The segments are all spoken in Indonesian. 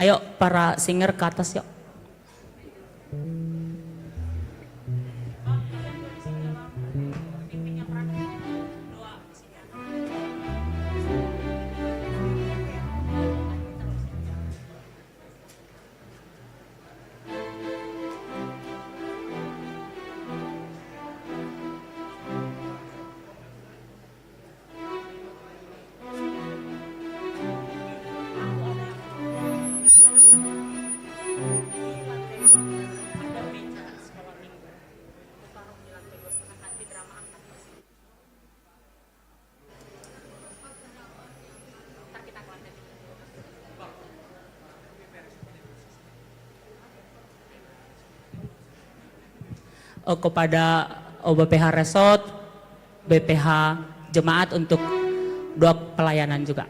Ayo para singer ke atas yuk. Kepada OBPH Resort, BPH Jemaat untuk doa pelayanan juga.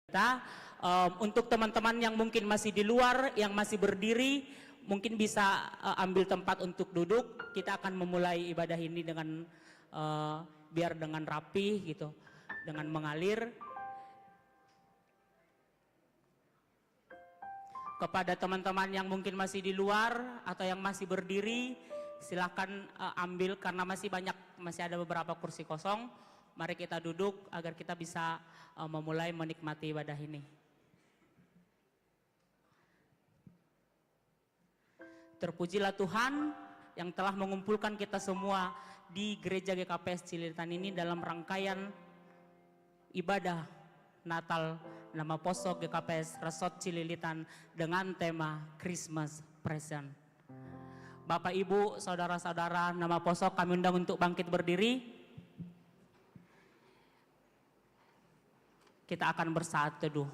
kita. Untuk teman-teman yang mungkin masih di luar, yang masih berdiri, mungkin bisa ambil tempat untuk duduk. Kita akan memulai ibadah ini dengan biar dengan rapi gitu, dengan mengalir. Kepada teman-teman yang mungkin masih di luar atau yang masih berdiri, silakan ambil karena masih ada beberapa kursi kosong. Mari kita duduk agar kita bisa memulai menikmati ibadah ini. Terpujilah Tuhan yang telah mengumpulkan kita semua di Gereja GKPS Cililitan ini dalam rangkaian ibadah Natal nama Poso GKPS Resort Cililitan dengan tema Christmas Present. Bapak Ibu, saudara-saudara nama Poso, kami undang untuk bangkit berdiri. Kita akan bersaat teduh.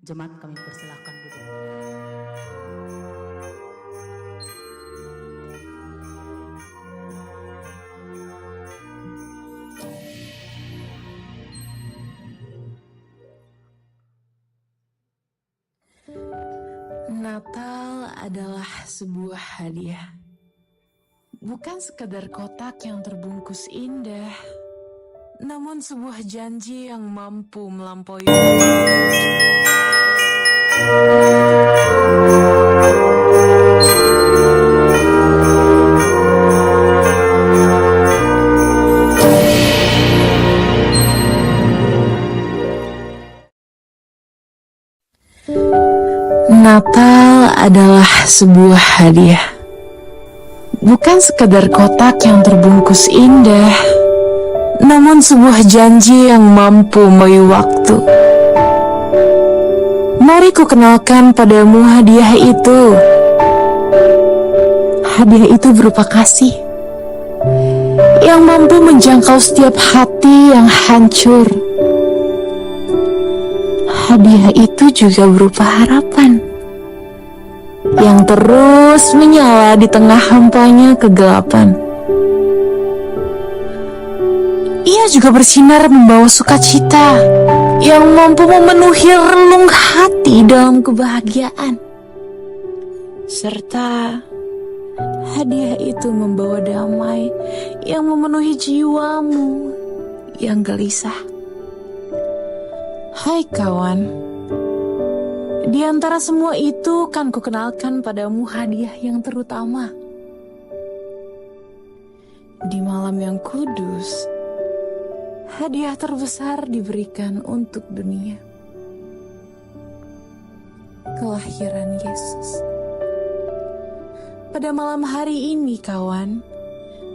Jemaat kami persilahkan duduk. Natal adalah sebuah hadiah. Bukan sekadar kotak yang terbungkus indah, namun sebuah janji yang mampu melampaui. Natal adalah sebuah hadiah. Bukan sekadar kotak yang terbungkus indah, namun sebuah janji yang mampu melampaui waktu. Mari ku kenalkan padamu hadiah itu. Hadiah itu berupa kasih yang mampu menjangkau setiap hati yang hancur. Hadiah itu juga berupa harapan yang terus menyala di tengah hampanya kegelapan. Ia juga bersinar membawa sukacita yang mampu memenuhi relung hati dalam kebahagiaan. Serta hadiah itu membawa damai yang memenuhi jiwamu yang gelisah. Hai kawan, di antara semua itu kan kukenalkan padamu hadiah yang terutama. Di malam yang kudus, hadiah terbesar diberikan untuk dunia. Kelahiran Yesus. Pada malam hari ini kawan,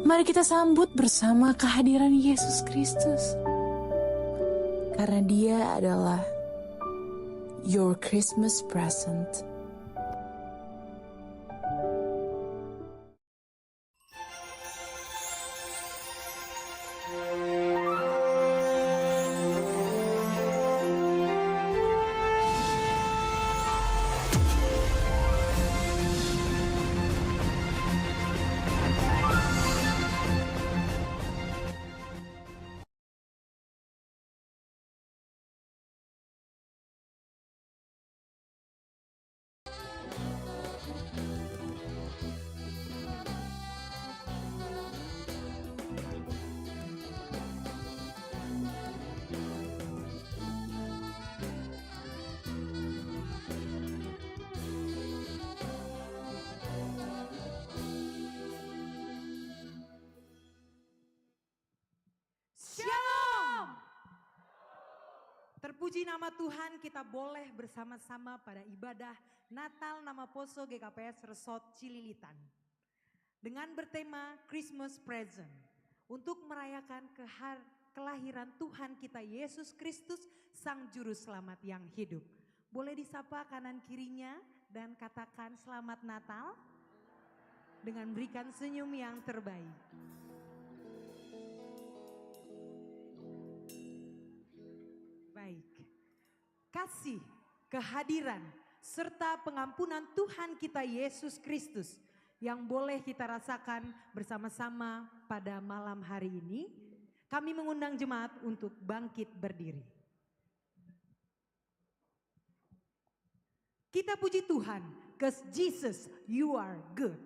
mari kita sambut bersama kehadiran Yesus Kristus. Karena Dia adalah your Christmas present. Shalom. Terpuji nama Tuhan, kita boleh bersama-sama pada ibadah Natal Nama Poso GKPS Resort Cililitan. Dengan bertema Christmas Present. Untuk merayakan kelahiran Tuhan kita Yesus Kristus, Sang Juru Selamat yang hidup. Boleh disapa kanan kirinya dan katakan Selamat Natal. Dengan berikan senyum yang terbaik. Baik, kasih, kehadiran, serta pengampunan Tuhan kita Yesus Kristus yang boleh kita rasakan bersama-sama pada malam hari ini. Kami mengundang jemaat untuk bangkit berdiri. Kita puji Tuhan, 'cause Jesus, you are good.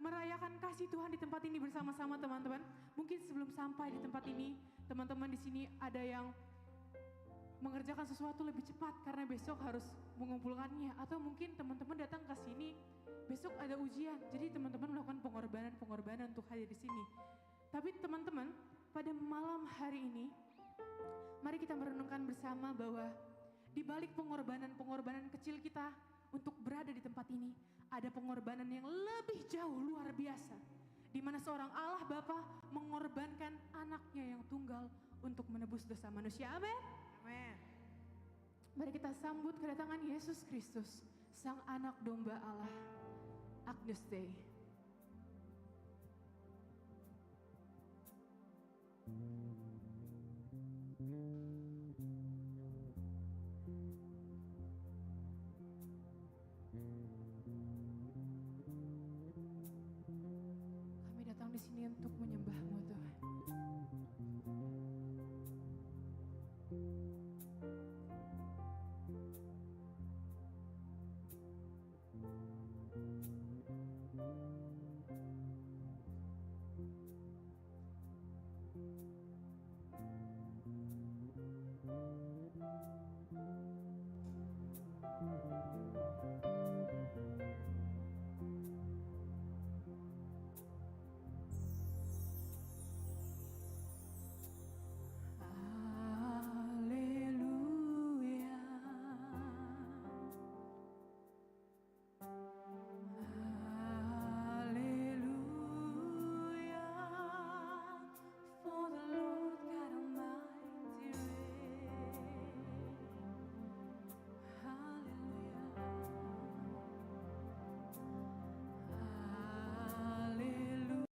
merayakan kasih Tuhan di tempat ini bersama-sama teman-teman. Mungkin sebelum sampai di tempat ini, teman-teman di sini ada yang mengerjakan sesuatu lebih cepat karena besok harus mengumpulkannya, atau mungkin teman-teman datang ke sini besok ada ujian, jadi teman-teman melakukan pengorbanan untuk hadir di sini. Tapi teman-teman, pada malam hari ini mari kita merenungkan bersama bahwa di balik pengorbanan kecil kita untuk berada di tempat ini, ada pengorbanan yang lebih jauh luar biasa, di mana seorang Allah Bapa mengorbankan anaknya yang tunggal untuk menebus dosa manusia. Amin. Amin. Mari kita sambut kedatangan Yesus Kristus, Sang Anak Domba Allah. Agnus Dei. Kami datang di sini untuk menyembah-Mu, Tuhan. Haleluya. Haleluya. For the Lord God Almighty reigns. Haleluya. Haleluya.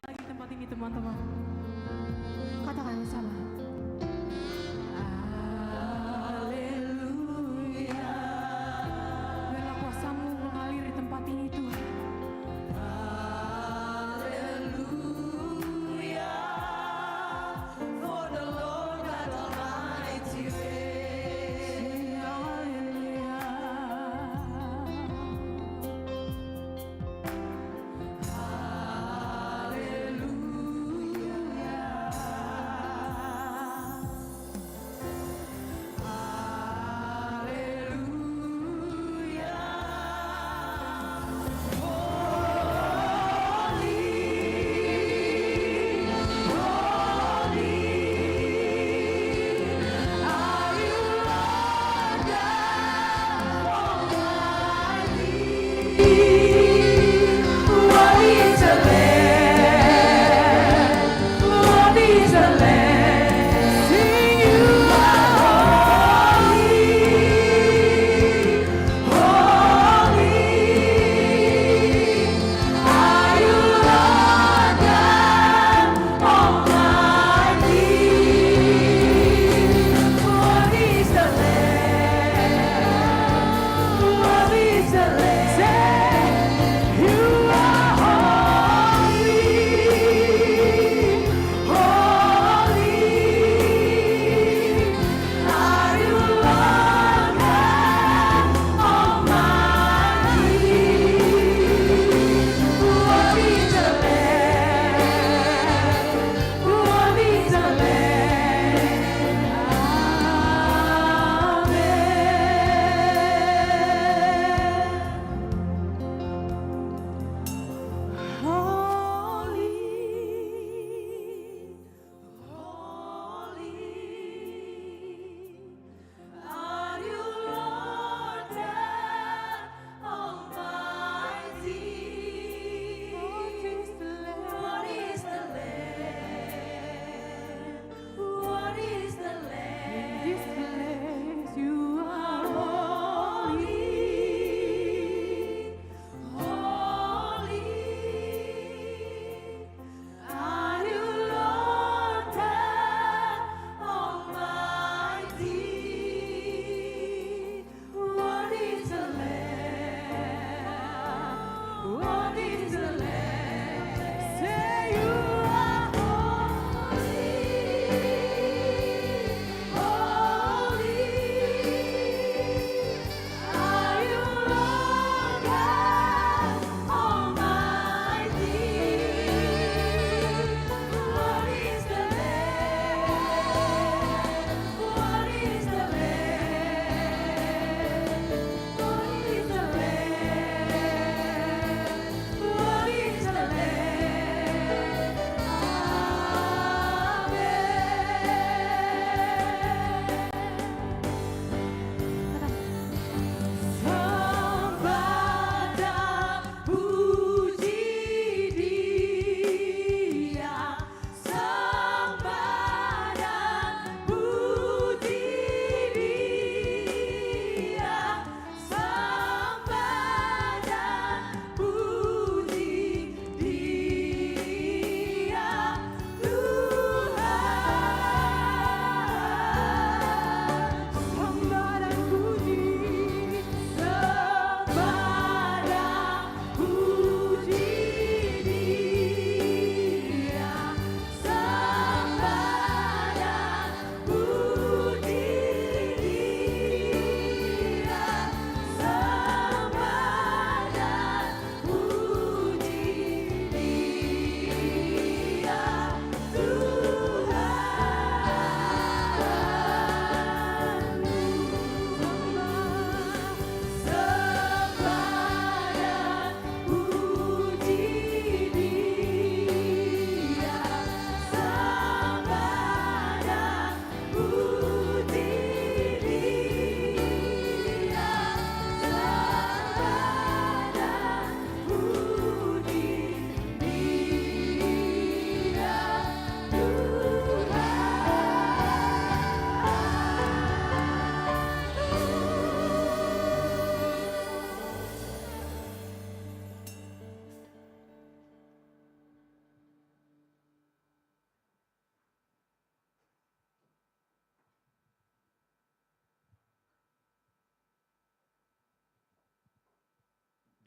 Lagi tempat ini teman-teman. Katakan bersama. Haleluya. Biarlah kuasa-Mu mengalir di tempat ini Tuhan. Haleluya. For the Lord God Almighty reigns. Haleluya. Haleluya.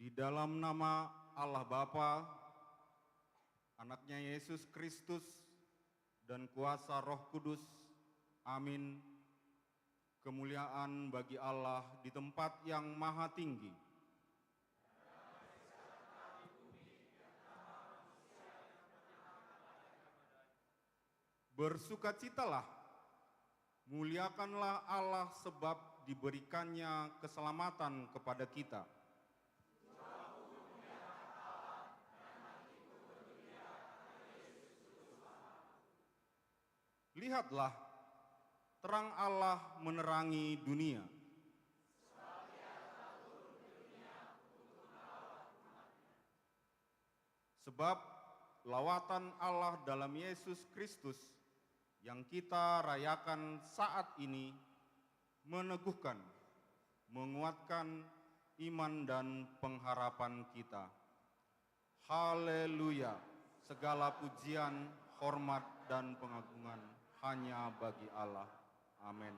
Di dalam nama Allah Bapa, Anaknya Yesus Kristus, dan kuasa Roh Kudus. Amin. Kemuliaan bagi Allah di tempat yang maha tinggi. Bersukacitalah, muliakanlah Allah sebab diberikannya keselamatan kepada kita. Lihatlah, terang Allah menerangi dunia. Sebab lawatan Allah dalam Yesus Kristus yang kita rayakan saat ini meneguhkan, menguatkan iman dan pengharapan kita. Haleluya, segala pujian, hormat, dan pengagungan hanya bagi Allah. Amin.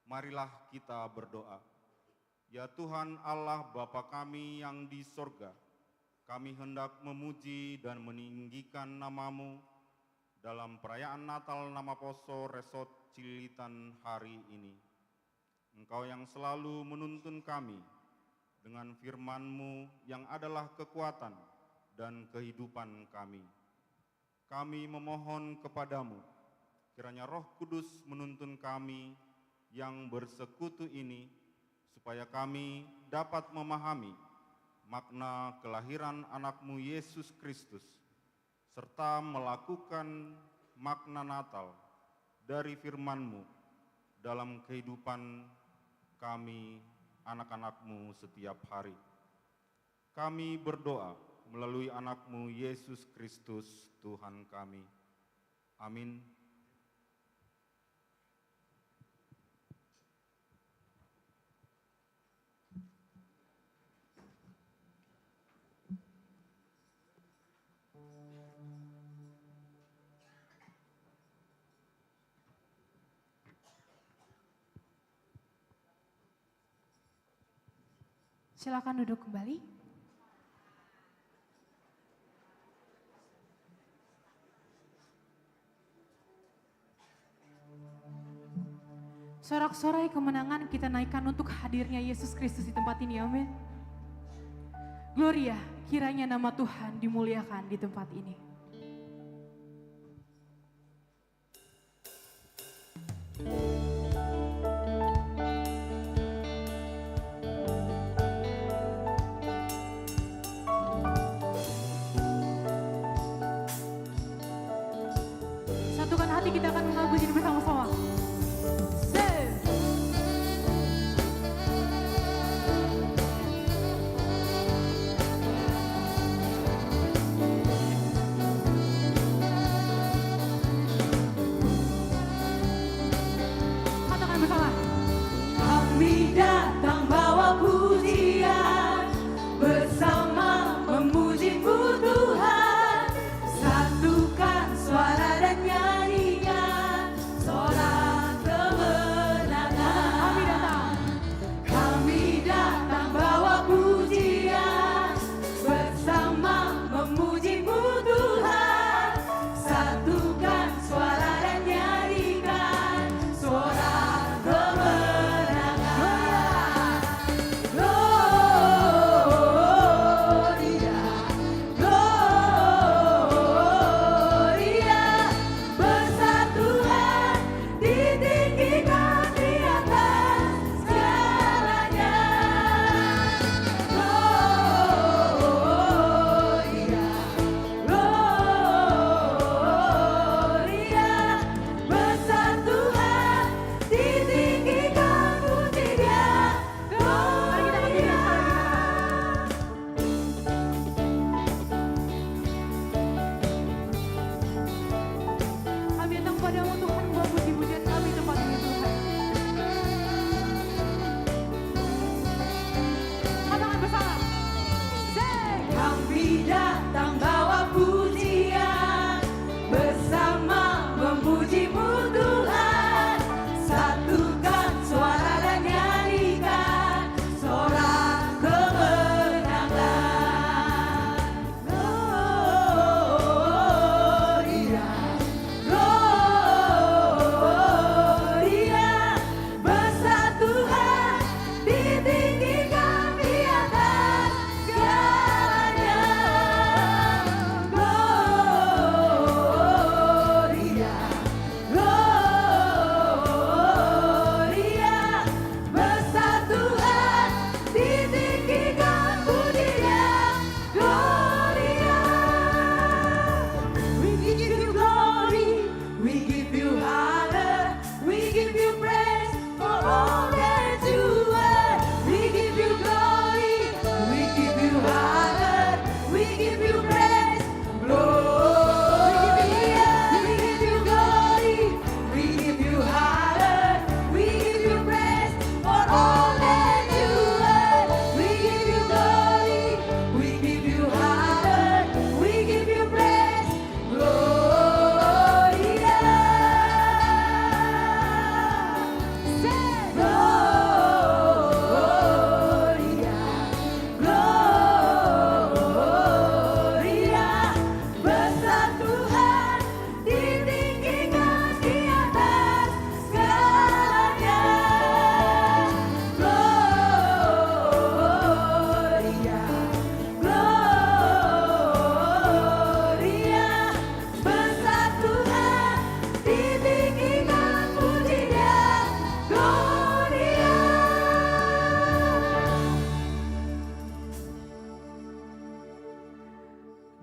Marilah kita berdoa. Ya Tuhan Allah Bapa kami yang di sorga, kami hendak memuji dan meninggikan nama-Mu dalam perayaan Natal Nama Poso Resort Cililitan hari ini. Engkau yang selalu menuntun kami dengan firman-Mu yang adalah kekuatan dan kehidupan kami. Kami memohon kepadamu, kiranya Roh Kudus menuntun kami yang bersekutu ini, supaya kami dapat memahami makna kelahiran anak-Mu Yesus Kristus, serta melakukan makna Natal dari firman-Mu dalam kehidupan kami, anak-anak-Mu setiap hari. Kami berdoa melalui anak-Mu Yesus Kristus, Tuhan kami. Amin. Silakan duduk kembali. Sorak-sorai kemenangan kita naikkan untuk hadirnya Yesus Kristus di tempat ini, amin. Gloria, kiranya nama Tuhan dimuliakan di tempat ini. Satukan hati, kita akan mengagumi ini bersama-sama. Kami datang bawa pujian, bersama memuji-Mu Tuhan, satukan suara dan nyanyian.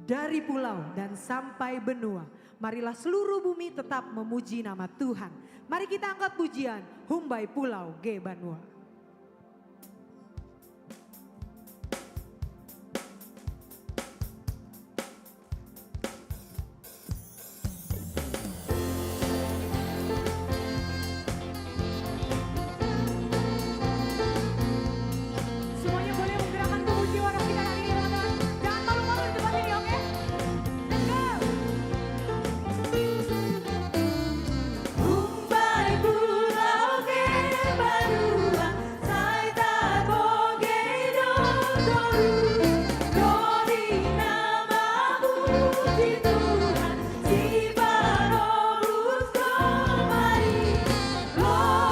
dari pulau dan sampai benua. Marilah seluruh bumi tetap memuji nama Tuhan. Mari kita angkat pujian Humbai Pulau G Banua. Semuanya boleh menggerakkan tubuh jiwa roh kita hari ini teman-teman. Jangan malu-malu di tempat ini, oke? Let's go! Humbai pulau ke Banua, sai taboge dodoru. Kori namamu di Tuhan, si barorus kemari. Gloria,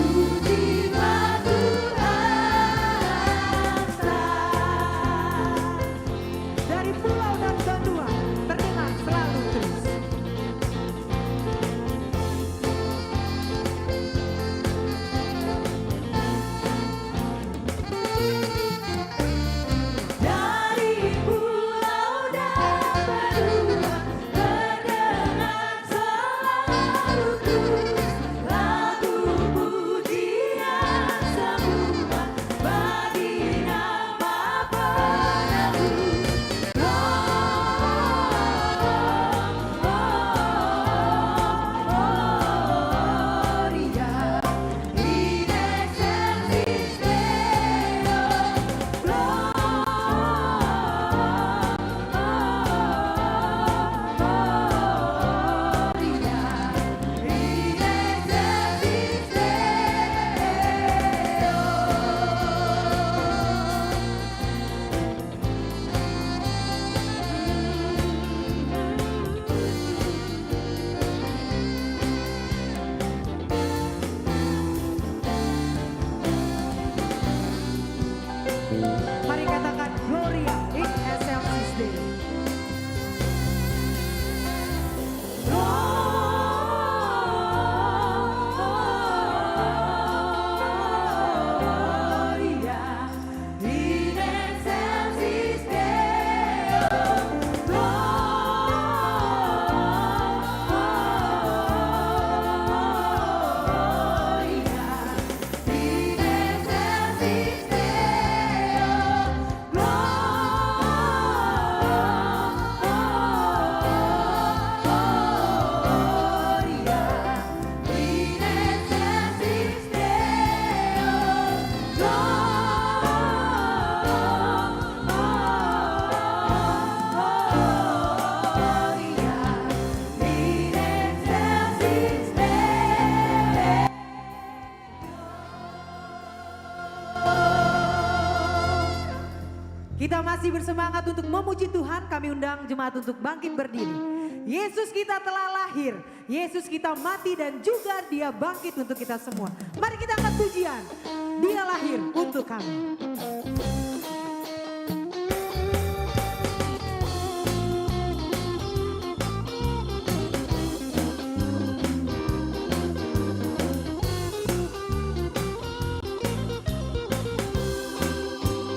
puji Dari pulau dan benua terdengar selalu terus. dari pulau dan benua terdengar selalu terus lagu pujian semua bagi nama penebus. Gloria in excelsis Deo. Mari katakan Gloria in excelsis Deo. Gloria in excelsis Deo. Gloria in excelsis Deo. Gloria in excelsis Kita masih bersemangat untuk memuji Tuhan. Kami undang jemaat untuk bangkit berdiri. Yesus kita telah lahir. Yesus kita mati dan juga dia bangkit untuk kita semua. Mari kita angkat pujian. Dia lahir untuk kami.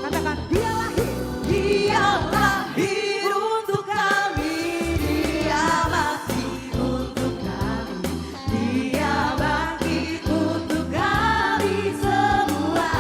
Katakan dia lahir. Dia lahir untuk kami, Dia mati untuk kami, Dia bangkit untuk kami semua.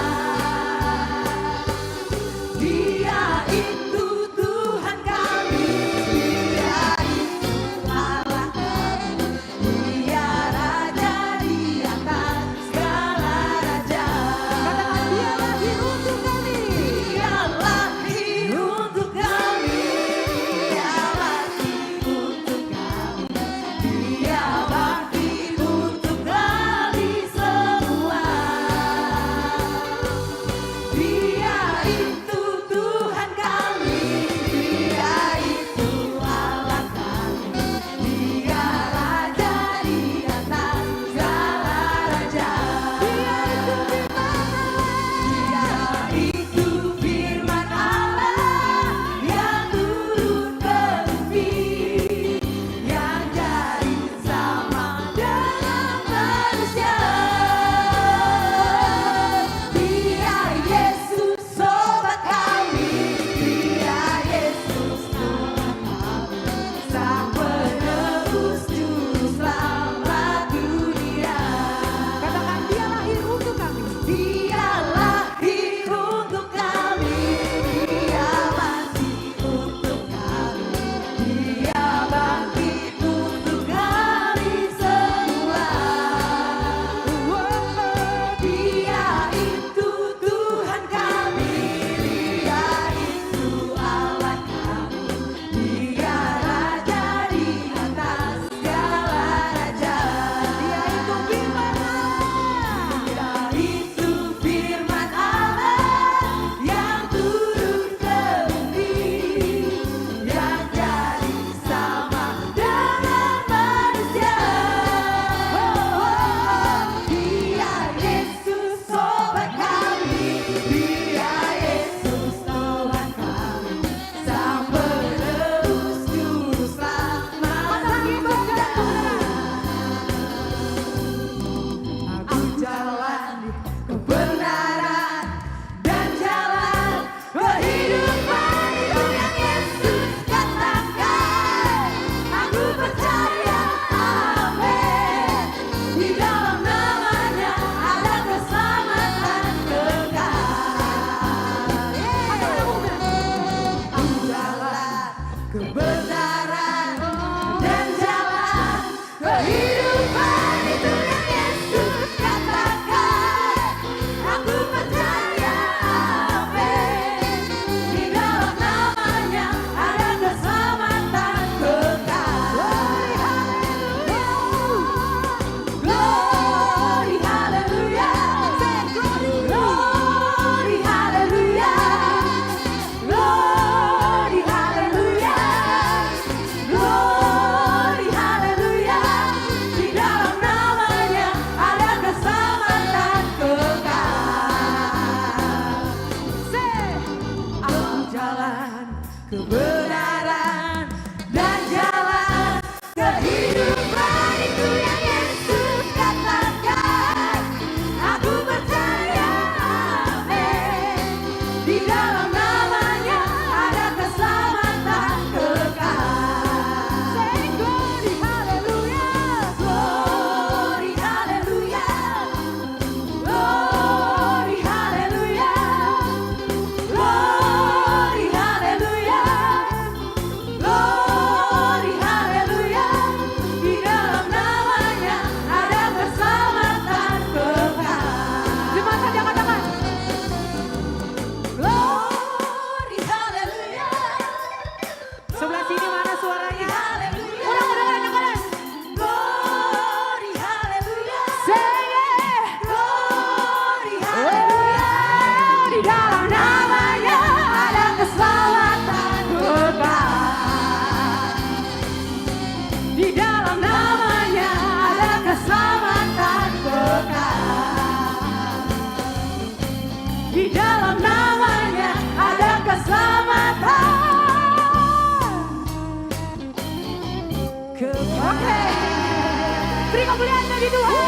Tuhan, bagi Tuhan.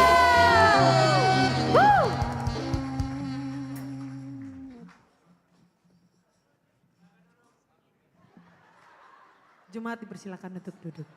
Woo! Jemaat dipersilakan untuk duduk.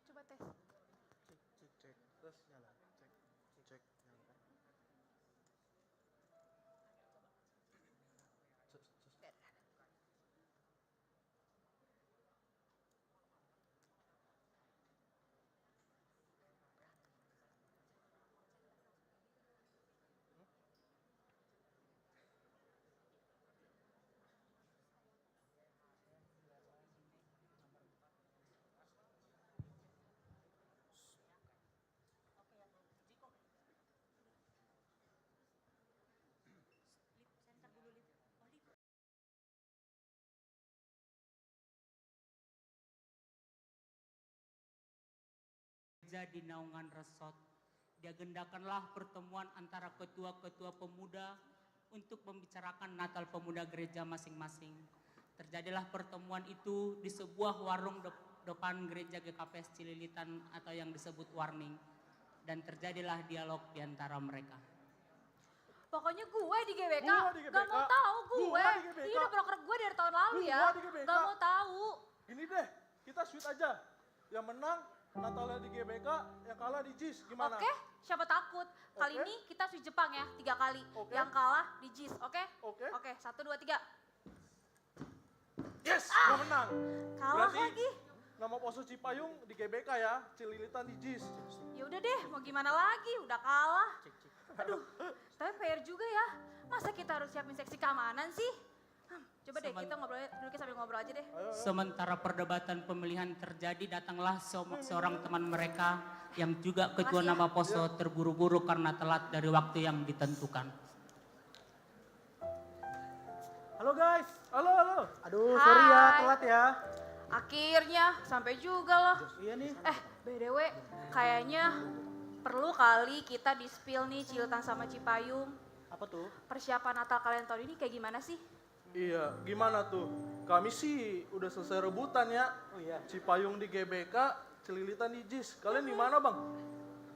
Coba tes. Cek terus nyala cek nyala. Gereja di naungan resort, diagendakanlah pertemuan antara ketua-ketua pemuda untuk membicarakan Natal pemuda gereja masing-masing. Terjadilah pertemuan itu di sebuah warung depan gereja GKPS Cililitan atau yang disebut Warning, dan terjadilah dialog di antara mereka. Pokoknya gue di GBK, Gua di GBK. gak mau tahu gue. Gua di GBK. Ini udah broker gue dari tahun lalu ya. Gua di GBK. Gak mau tahu. Gini deh, kita sweet aja. Yang menang Natalnya di GBK, yang kalah di JIS. Gimana? Oke, siapa takut. Kali Oke. ini kita switch Jepang ya, 3 kali. Oke. Yang kalah di JIS, oke? Oke. Oke, 1, 2, 3. Yes, gua menang. Kalah Berarti lagi. nama Poso Cipayung di GBK ya, Cililitan di JIS. Ya udah deh, mau gimana lagi? Udah kalah. Aduh, tapi fair juga ya. Masa kita harus siapin seksi keamanan sih? Coba deh kita ngobrol dulu sambil ngobrol aja deh. Sementara perdebatan pemilihan terjadi, datanglah seorang teman mereka yang juga ketua Makasih ya. nama Poso terburu-buru karena telat dari waktu yang ditentukan. Halo guys. Halo. Aduh, sorry ya, Hai. telat ya. Akhirnya sampai juga loh. Iya nih. BTW kayaknya perlu kali kita di-spill nih Cililitan sama Cipayung. Apa tuh? Persiapan Natal kalian tahun ini kayak gimana sih? Iya, gimana tuh? Kami sih udah selesai rebutan ya. Oh iya, Cipayung di GBK, Cililitan di JIS. Kalian di mana bang?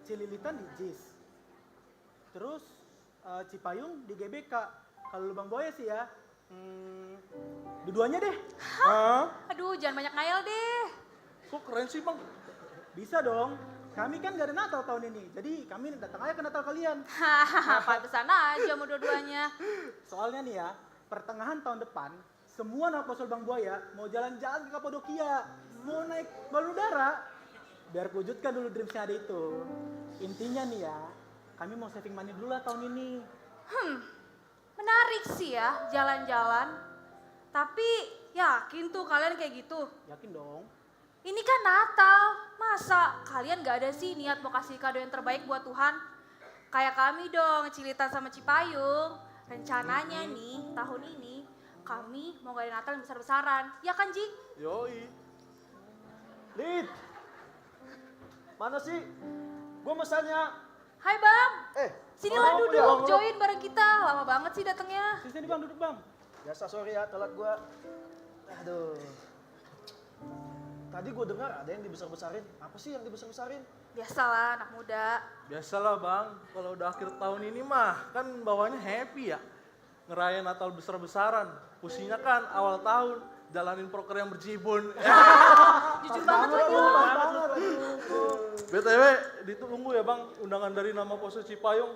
Cililitan di JIS. Terus Cipayung di GBK. Kalau Lubang Buaya sih ya, dua-duanya deh. Aduh, jangan banyak ngayal deh. Kok keren sih bang? Bisa dong. Kami kan gak ada Natal tahun ini, jadi kami datang aja ke Natal kalian. Hahaha, pantesan aja mau dua-duanya. Soalnya nih ya, pertengahan tahun depan, semua anak Poso Lubang Buaya mau jalan-jalan ke Kapadokia, mau naik balon udara. Biar wujudkan dulu dreams-nya ada itu. Intinya nih ya, kami mau saving money dulu lah tahun ini. Menarik sih ya jalan-jalan. Tapi yakin tuh kalian kayak gitu? Yakin dong? Ini kan Natal, masa kalian gak ada sih niat mau kasih kado yang terbaik buat Tuhan? Kayak kami dong, Cililitan sama Cipayung. Rencananya nih, tahun ini kami mau ngadain Natal yang besar-besaran. Ya kan, Ji? Yoi. Lid, mana sih? Gue mesannya. Hai Bang, sinilah Bang, duduk, Bang. join bareng kita. Lama banget sih datangnya. Sini bang, duduk bang. Biasa sorry ya, telat gue. Aduh. Tadi gue dengar ada yang dibesar-besarin. Apa sih yang dibesar-besarin? Biasalah anak muda. Biasalah bang, kalau udah akhir tahun ini mah kan bawahnya happy ya. Ngerayain Natal besar-besaran. Pusingnya kan awal tahun, jalanin proker yang berjibun. Jujur banget lagi. BTW, ditunggu ya bang, undangan dari nama Poso Cipayung.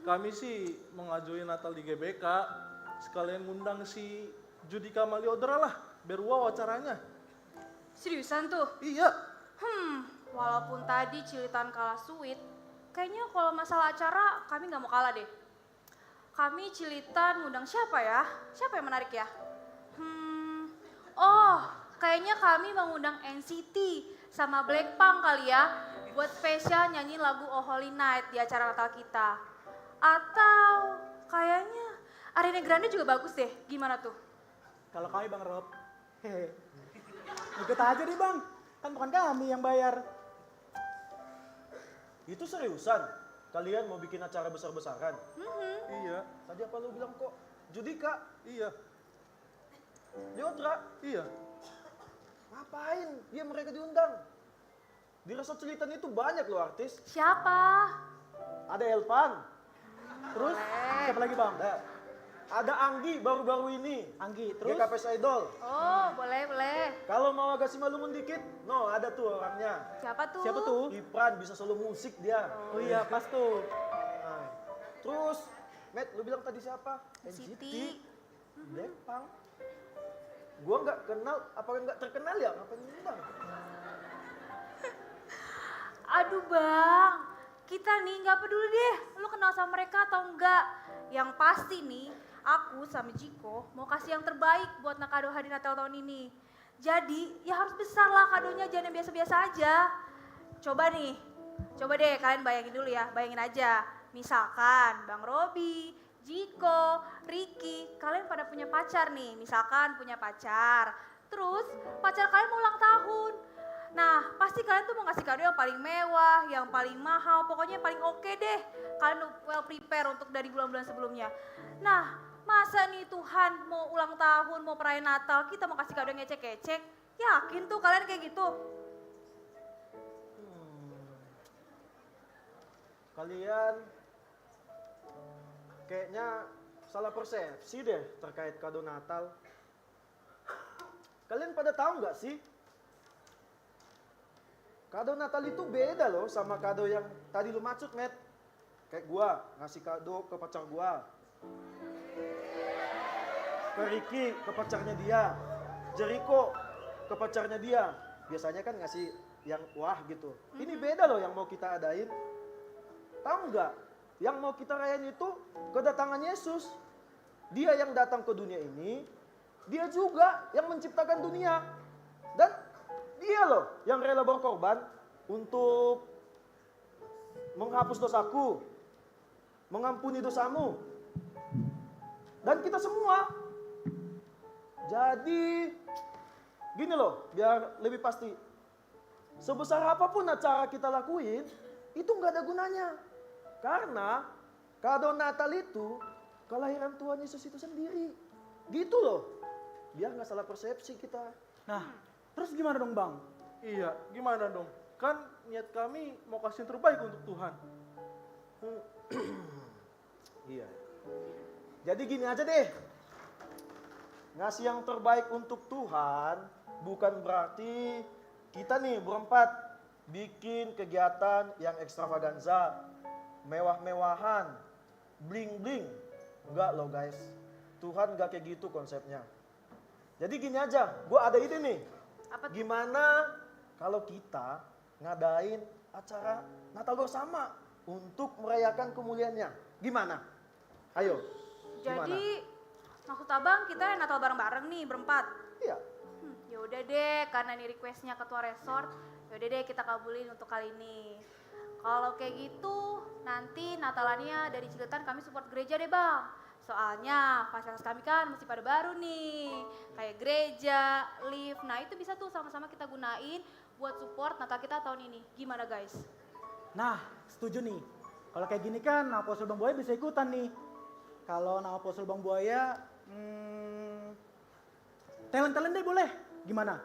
Kami sih mengajuin Natal di GBK, sekalian ngundang si Judika Maliodra lah, biar wow acaranya. Seriusan tuh? Iya. Walaupun tadi Cililitan kalah sweet, kayaknya kalau masalah acara kami nggak mau kalah deh. Kami Cililitan ngundang siapa ya? Siapa yang menarik ya? Kayaknya kami mengundang NCT sama Blackpink kali ya, buat spesial nyanyi lagu Oh Holy Night di acara Natal kita. Atau kayaknya Ariana Grande juga bagus deh, gimana tuh? Kalau kami bang Rob, hehe. Ikut aja deh bang, kan bukan kami yang bayar. Itu seriusan? Kalian mau bikin acara besar-besaran? Iya. Tadi apa lu bilang kok? Judika? Iya. Diotra? Iya. Ngapain dia mereka diundang? Di Resort Cililitan itu banyak loh artis. Siapa? Ada Elvan. Terus, siapa lagi bang? Ada Anggi baru-baru ini. Anggi, terus? GKPS Idol. Oh, boleh. Kalau mau agak simalumun dikit, no ada tuh orangnya. Siapa tuh? Siapa tuh? Ipran bisa solo musik dia. Oh iya, pas tuh. Nah, terus, Matt, lu bilang tadi siapa? NCT. Blackpink. Gua nggak kenal, apa nggak terkenal ya? Ngapain ngundang? Aduh bang, kita nih nggak peduli deh lu kenal sama mereka atau enggak. Yang pasti nih, aku sama Jiko mau kasih yang terbaik buat kado hari Natal tahun ini. Jadi ya harus besar lah kadonya, jangan yang biasa-biasa aja. Coba deh kalian bayangin dulu ya, bayangin aja. Misalkan Bang Robi, Jiko, Ricky, kalian pada punya pacar nih, misalkan punya pacar. Terus pacar kalian mau ulang tahun. Nah, pasti kalian tuh mau ngasih kado yang paling mewah, yang paling mahal, pokoknya yang paling oke deh. Kalian well prepare untuk dari bulan-bulan sebelumnya. Nah, masa nih Tuhan mau ulang tahun, mau perayaan Natal, kita mau kasih kado yang ngecek-ngecek? Yakin tuh kalian kayak gitu? Kalian kayaknya salah persepsi deh terkait kado Natal. Kalian pada tahu nggak sih? Kado Natal itu beda loh sama kado yang tadi lu maksud, Matt. Kayak gua ngasih kado ke pacar gua. Ke Ricky, ke pacarnya dia. Jericho, ke pacarnya dia. Biasanya kan ngasih yang wah gitu. Ini beda loh yang mau kita adain. Tahu nggak? Yang mau kita rayain itu kedatangan Yesus. Dia yang datang ke dunia ini Dia juga yang menciptakan dunia. Dan dia loh yang rela berkorban untuk menghapus dosaku, mengampuni dosamu, dan kita semua. Jadi gini loh, biar lebih pasti. Sebesar apapun acara kita lakuin, itu nggak ada gunanya. Karena kado Natal itu kelahiran Tuhan Yesus itu sendiri. Gitu loh. Biar nggak salah persepsi kita. Nah, terus gimana dong Bang? Iya, gimana dong? Kan niat kami mau kasih yang terbaik untuk Tuhan. Iya. Jadi gini aja deh. Ngasih yang terbaik untuk Tuhan bukan berarti kita nih berempat bikin kegiatan yang ekstravaganza, mewah-mewahan, bling-bling. Enggak loh guys. Tuhan gak kayak gitu konsepnya. Jadi gini aja, gue ada ide nih. Apa tuh? Gimana kalau kita ngadain acara Natal bersama untuk merayakan kemuliaannya? Gimana? Ayo. Gimana? Jadi maksud abang kita Natal bareng-bareng nih berempat. Iya. Ya udah deh, karena ini requestnya ketua resort, ya udah deh kita kabulin untuk kali ini. Kalau kayak gitu, nanti Natalannya dari Ciletan kami support gereja deh bang. Soalnya fasilitas kami kan masih pada baru nih, kayak gereja, lift. Nah itu bisa tuh sama-sama kita gunain buat support Natal kita tahun ini. Gimana guys? Nah, setuju nih. Kalau kayak gini kan nama Apostle Bang Buaya bisa ikutan nih. Kalau nama Apostle Bang Buaya, talent-talent deh boleh. Gimana?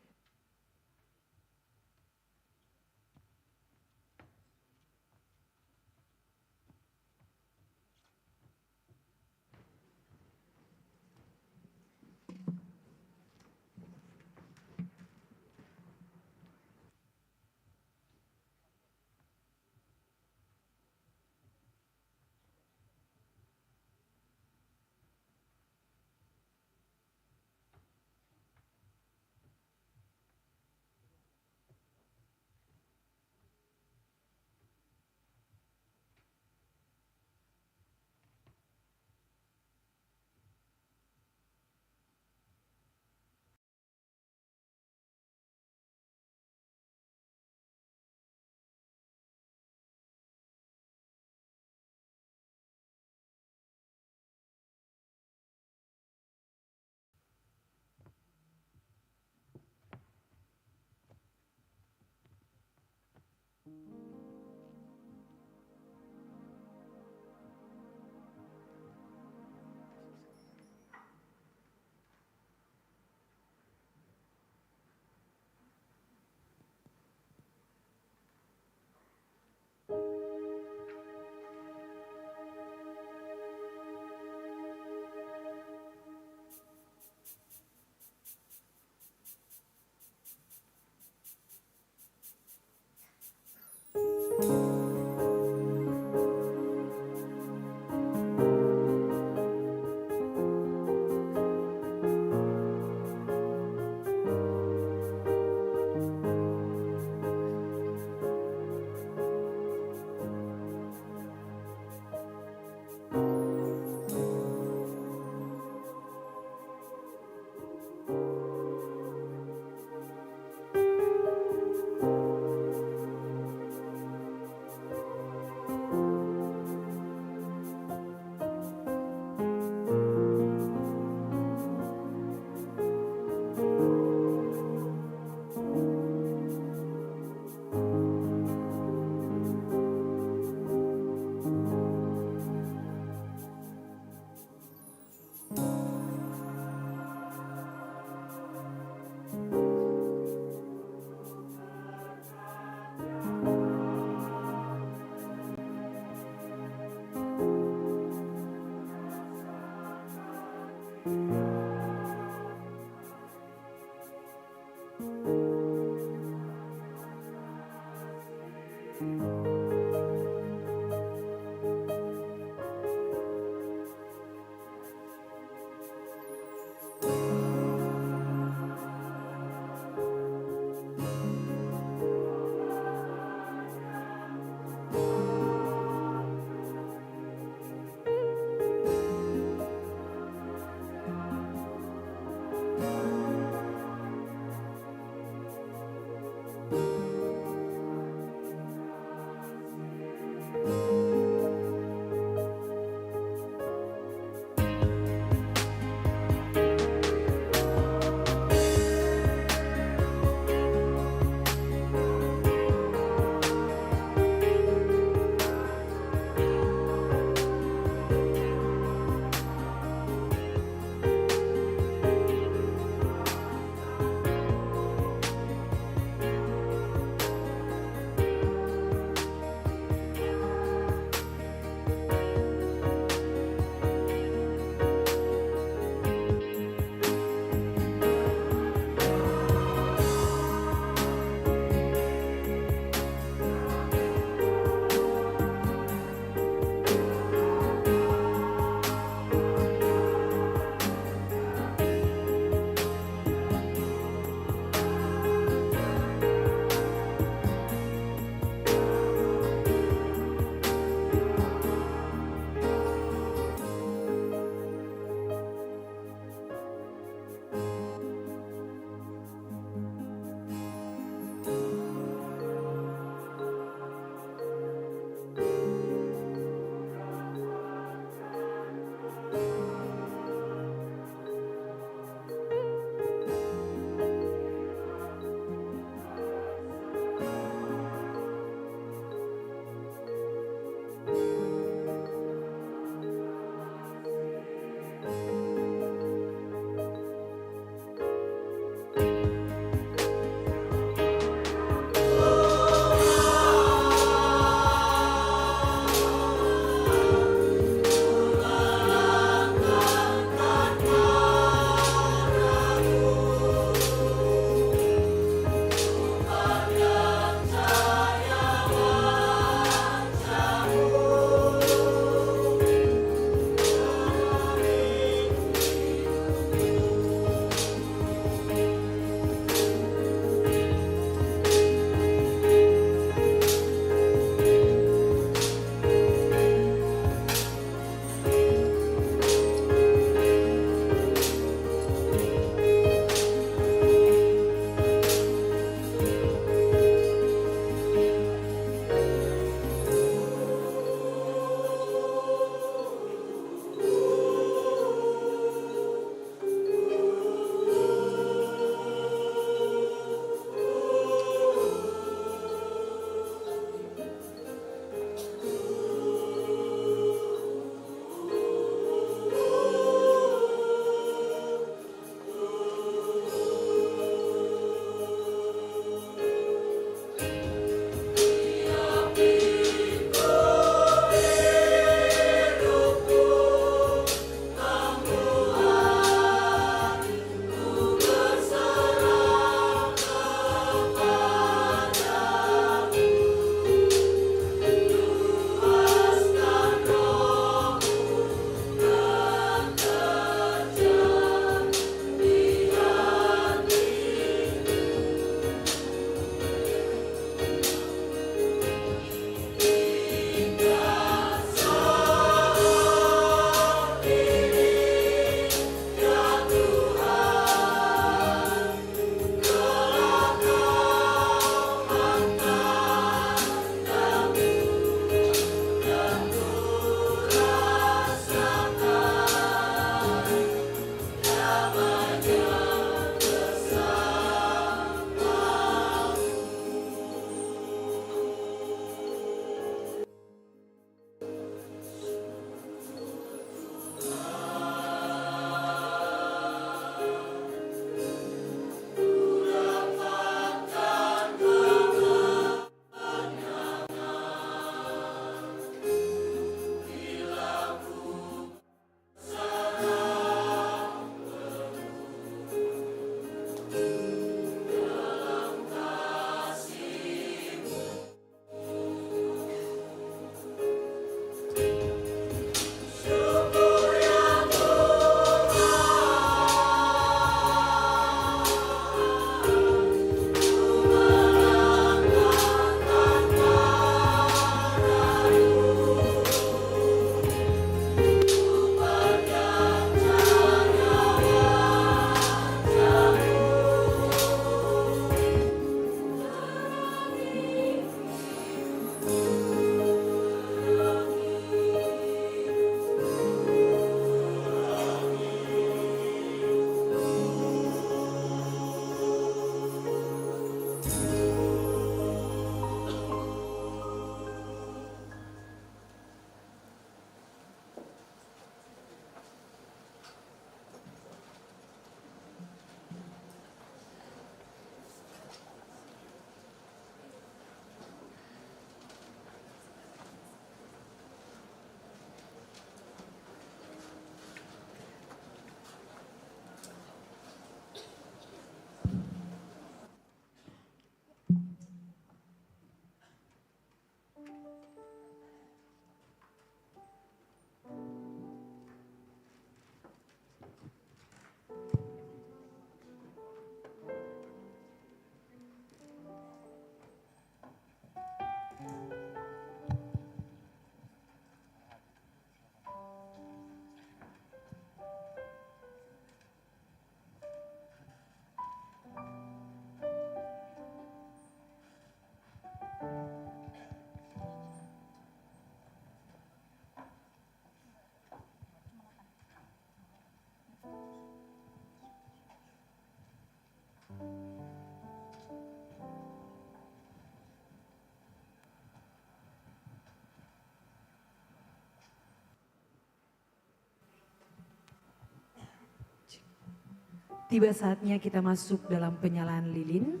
Tiba saatnya kita masuk dalam penyalaan lilin.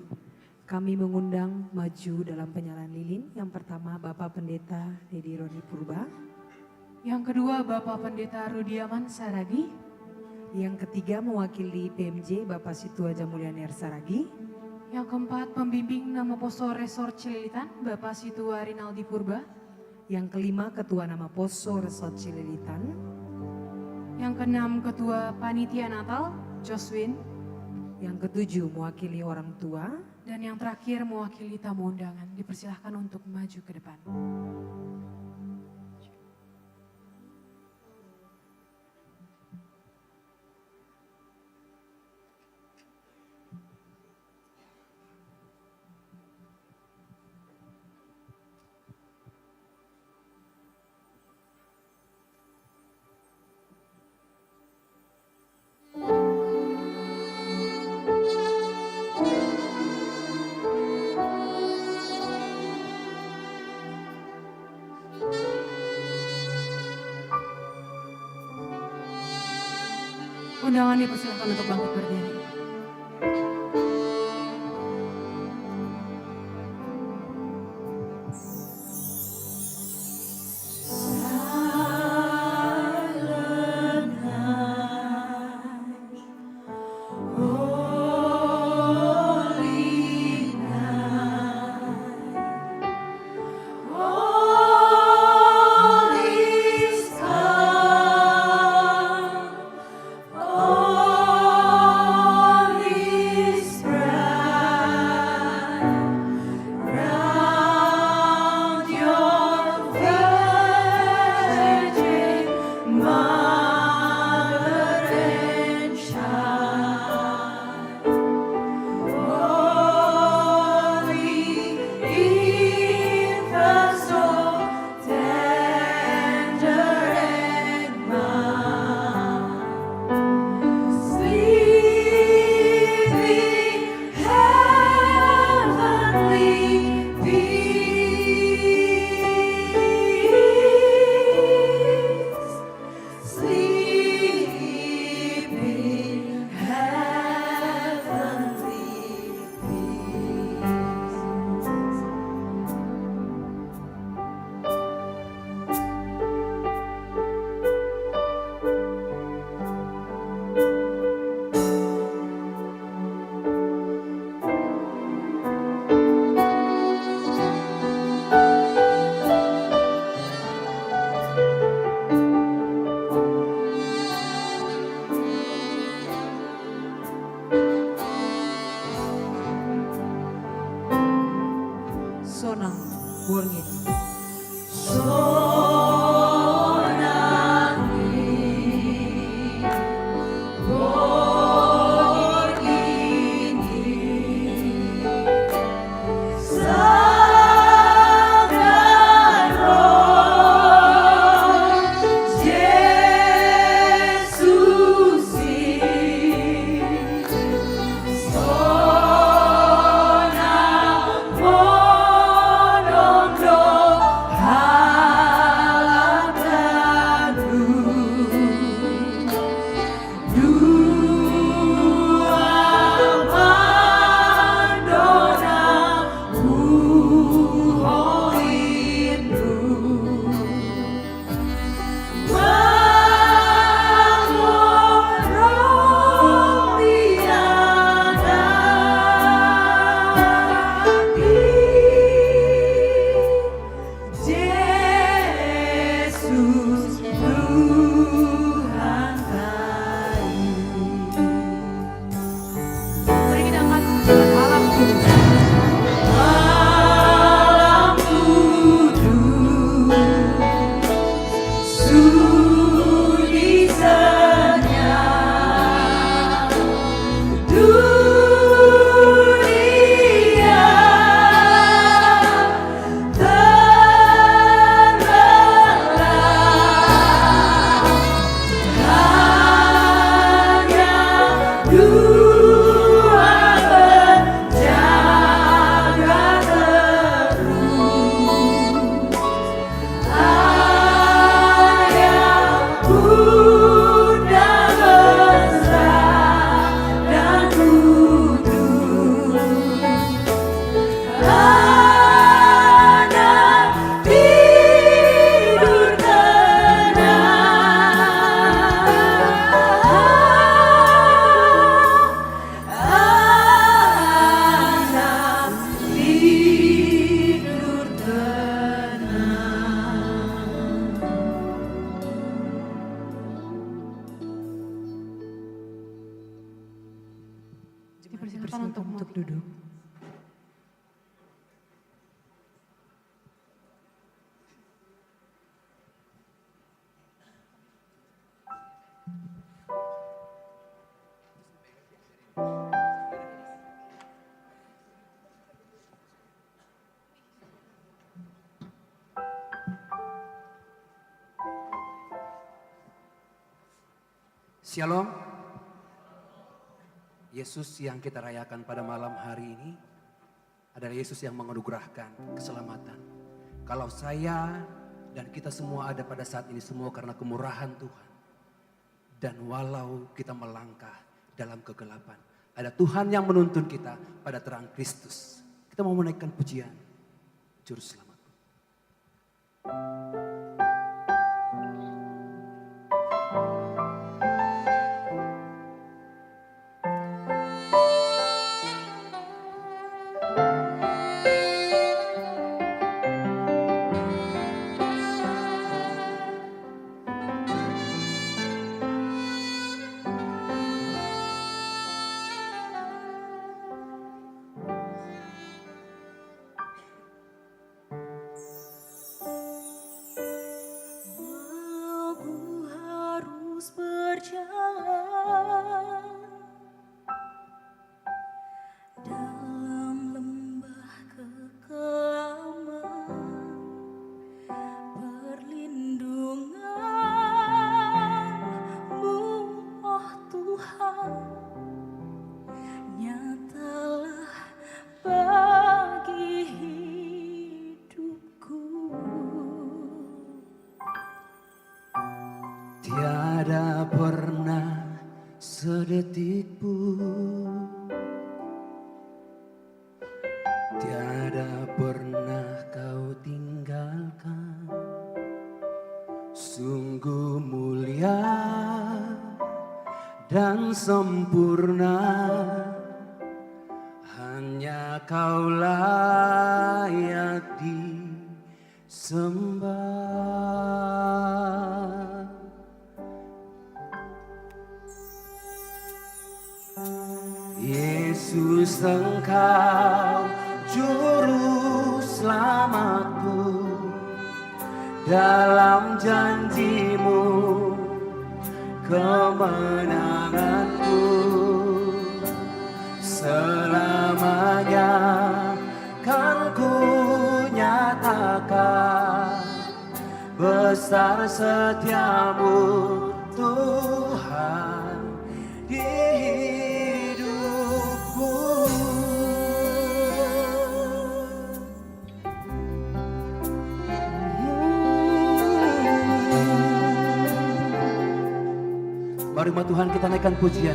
Kami mengundang maju dalam penyalaan lilin. Yang pertama Bapak Pendeta Dedi Roni Purba. Yang kedua Bapak Pendeta Rudiaman Saragi. Yang ketiga mewakili PMJ Bapak Situaja Mulyaner Saragi. Yang keempat pembimbing nama Poso Resort Cililitan Bapak Situa Rinaldi Purba. Yang kelima Ketua Nama Poso Resort Cililitan. Yang keenam Ketua Panitia Natal Joswin. Yang ketujuh mewakili orang tua. Dan yang terakhir mewakili tamu undangan. Dipersilahkan untuk maju ke depan. Undangan dipersilakan untuk bangkit berdiri. Sonang Borngit. Monondo Shalom. Yesus yang kita rayakan pada malam hari ini adalah Yesus yang menganugerahkan keselamatan. Kalau saya dan kita semua ada pada saat ini semua karena kemurahan Tuhan. Dan walau kita melangkah dalam kegelapan, ada Tuhan yang menuntun kita pada terang Kristus. Kita mau menaikkan pujian Juru Selamat. Tiada pernah sedetik pun, tiada pernah kau tinggalkan. Sungguh mulia dan sempurna, hanya kau layak disembah. Yesus, Engkau juru selamatku, dalam janji-Mu kemenanganku. Selamanya kan ku nyatakan besar setiamu Tuhan di hidupku. Mari Tuhan kita naikkan pujian.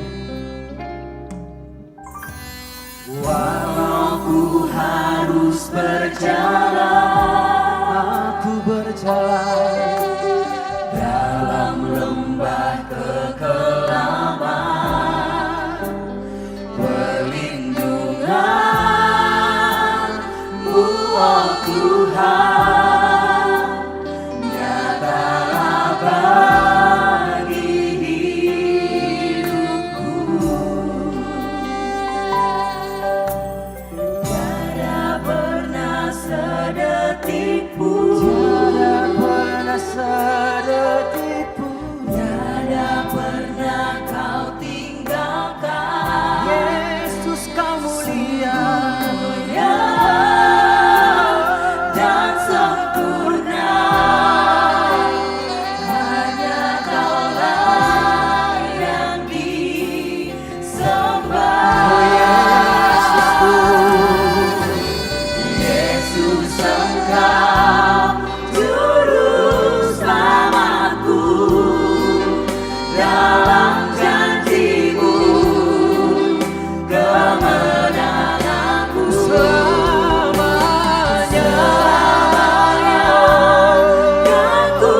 Walau ku harus berjalan, aku berjalan dalam lembah kekelaman, perlindungan-Mu, oh Tuhan, nyatalah bagi hidupku. Tiada pernah sedetik pun, tiada pernah sedetik pun, tiada pernah kau tinggalkan. Yesus, kau mulia dan sempurna, hanya Kaulah yang disembah. Yesus, Engkau juru selamatku, dalam janji-Mu kemenanganku. Selamanya kan ku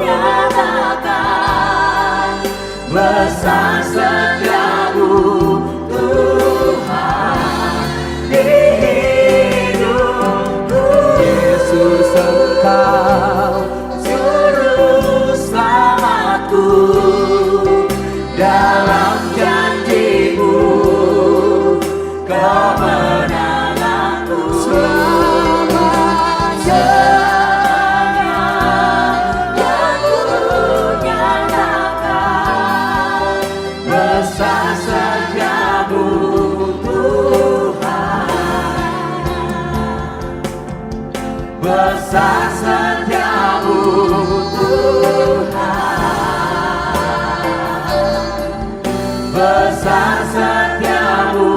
nyatakan besar setiamu Tuhan di hidupku. Yesus, Engkau juru selamatku, dalam janji-Mu kemenanganku. Selamanya kan ku nyatakan besar setiamu Tuhan, besar setiamu Tuhan. besar setiamu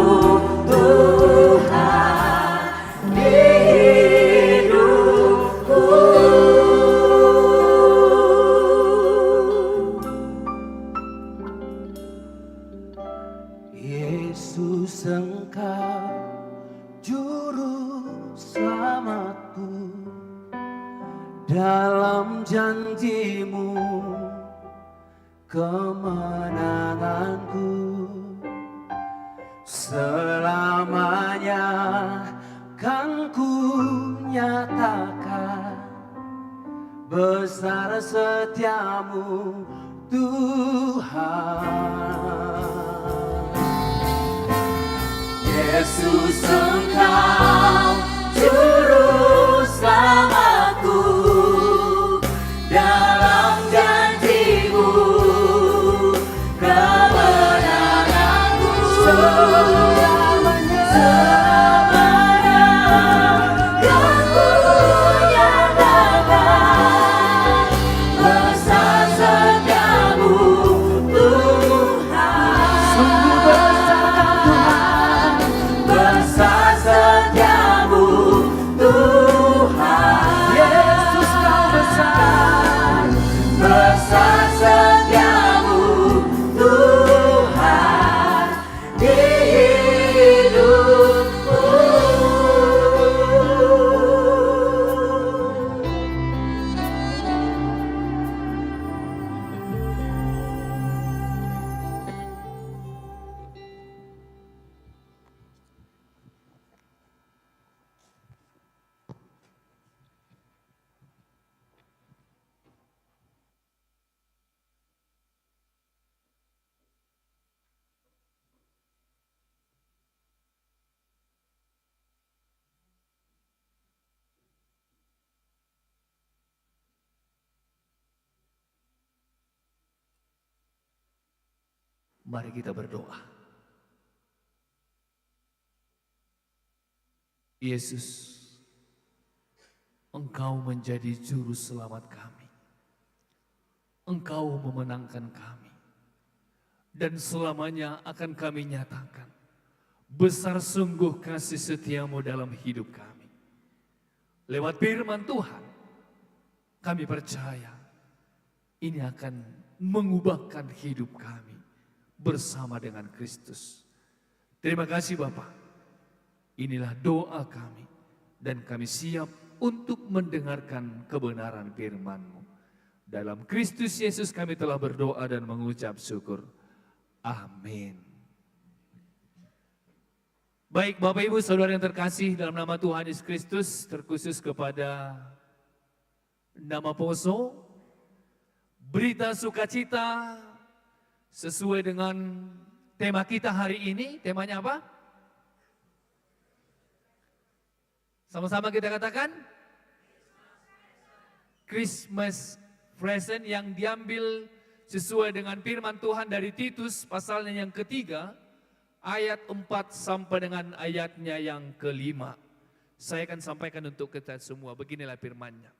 Tuhan di hidupku. Yesus, Engkau juru selamatku, dalam janjimu kemenanganku, selamanya kan ku nyatakan besar setiamu Tuhan. Yesus, Engkau juru selamatku, dalam janjimu kemenanganku, selamanya kan ku nyatakan besar setiamu Tuhan. Sungguh besar Tuhan, besar setiamu Tuhan. Yesus Kau besar, besar setiamu Tuhan di hidupku. Mari kita berdoa. Yesus, Engkau menjadi juru selamat kami. Engkau memenangkan kami. Dan selamanya akan kami nyatakan besar sungguh kasih setiamu dalam hidup kami. Lewat firman Tuhan, kami percaya ini akan mengubahkan hidup kami bersama dengan Kristus. Terima kasih Bapa. Inilah doa kami dan kami siap untuk mendengarkan kebenaran firman-Mu. Dalam Kristus Yesus kami telah berdoa dan mengucap syukur. Amin. Baik Bapak Ibu Saudara yang terkasih, dalam nama Tuhan Yesus Kristus, terkhusus kepada nama Poso, berita sukacita sesuai dengan tema kita hari ini. Temanya apa? Sama-sama kita katakan Christmas present, yang diambil sesuai dengan firman Tuhan dari Titus pasalnya yang ketiga, ayat 4 sampai dengan ayatnya yang kelima. Saya akan sampaikan untuk kita semua. Beginilah firman-Nya.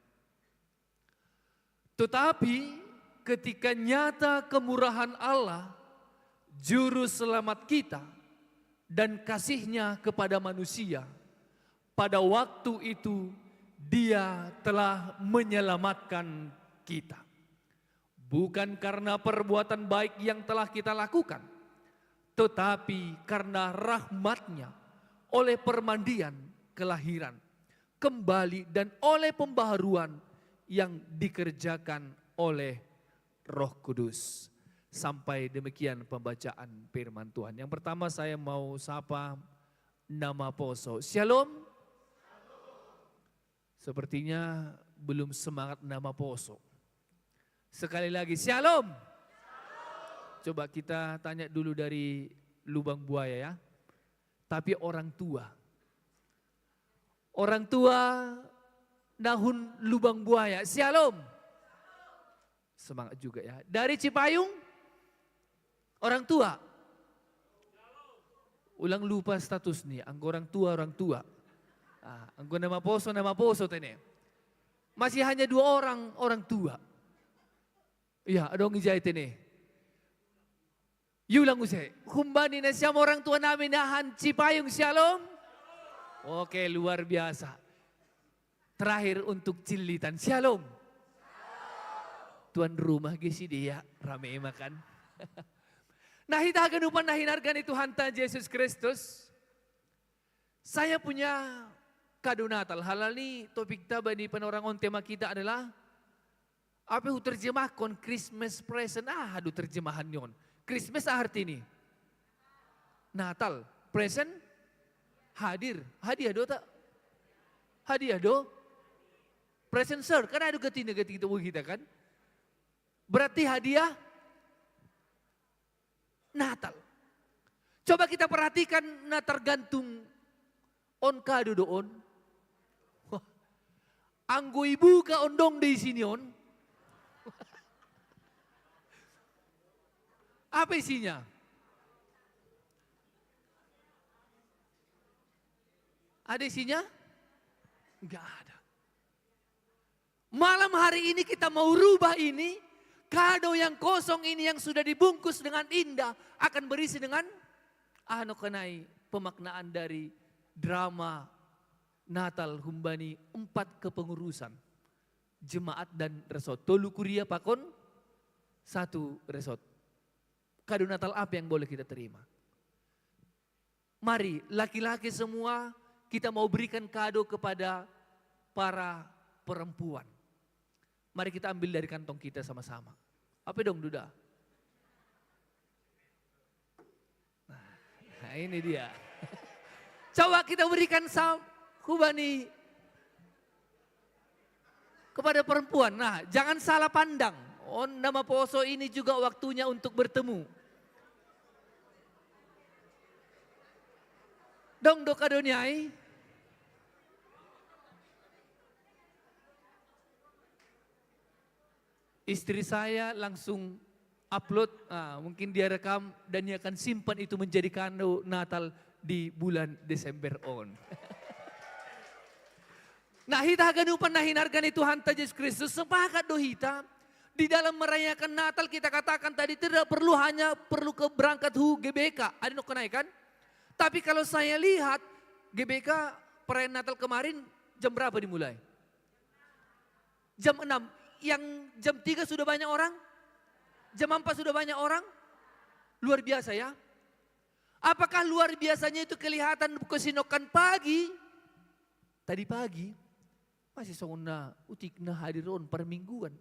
Tetapi ketika nyata kemurahan Allah, juru selamat kita, dan kasih-Nya kepada manusia, pada waktu itu Dia telah menyelamatkan kita. Bukan karena perbuatan baik yang telah kita lakukan, tetapi karena rahmat-Nya oleh permandian kelahiran kembali dan oleh pembaharuan yang dikerjakan oleh Roh Kudus. Sampai demikian pembacaan firman Tuhan. Yang pertama saya mau sapa nama Poso. Shalom. Sepertinya belum semangat nama Poso. Sekali lagi Shalom. Coba kita tanya dulu dari Lubang Buaya ya. Tapi orang tua. Orang tua Nahun Lubang Buaya. Shalom. Semangat juga ya. Dari Cipayung, orang tua. Ulang lupa status nih, anggo orang tua. Anggo nama Poso tene. Masih hanya 2 orang tua. Iya, ada orang ijai tene. Yulang usai. Humbani na siya orang tua namin na Cipayung, shalom. Oke, luar biasa. Terakhir untuk Cililitan, shalom. Tuan rumah gesi dia, rame makan. Nah, kita akan lupa nahinarkan itu Tuhan Yesus Kristus. Saya punya kado Natal. Halal ini topik taba di penorang on tema kita adalah apa yang terjemahkan Christmas present. Aduh terjemahan yon. Christmas arti ini Natal, present, hadir. Hadiah do tak? Hadiah do? Present sir, kan ada geti-geti kita kan? Berarti hadiah Natal. Coba kita perhatikan, nah tergantung on kado doon. Anggo ibu ka ondong di sini on. Apa isinya? Ada isinya? Enggak ada. Malam hari ini kita mau rubah ini. Kado yang kosong ini yang sudah dibungkus dengan indah akan berisi dengan kenai pemaknaan dari drama Natal Humbani 4 kepengurusan. Jemaat dan resort. Tolu kuria pakon 1 resort. Kado Natal apa yang boleh kita terima? Mari laki-laki semua kita mau berikan kado kepada para perempuan. Mari kita ambil dari kantong kita sama-sama. Apa dong Duda? Nah ini dia. Coba kita berikan Humbani kepada perempuan. Nah jangan salah pandang. Nama Poso ini juga waktunya untuk bertemu. Dong do kadonyai. Istri saya langsung upload, mungkin dia rekam dan dia akan simpan itu menjadi kado Natal di bulan Desember on. Nah kita akan lupa nahinarkan itu Tuhan Yesus Kristus sepakat do hita. Di dalam merayakan Natal kita katakan tadi tidak perlu hanya perlu ke berangkat GBK, ada no kenaikan. Tapi kalau saya lihat GBK perayaan Natal kemarin jam berapa dimulai? Jam 6. Yang jam 3 sudah banyak orang? Jam 4 sudah banyak orang? Luar biasa ya. Apakah luar biasanya itu kelihatan kesinokan pagi? Tadi pagi masih songna utikna hadiron per mingguan.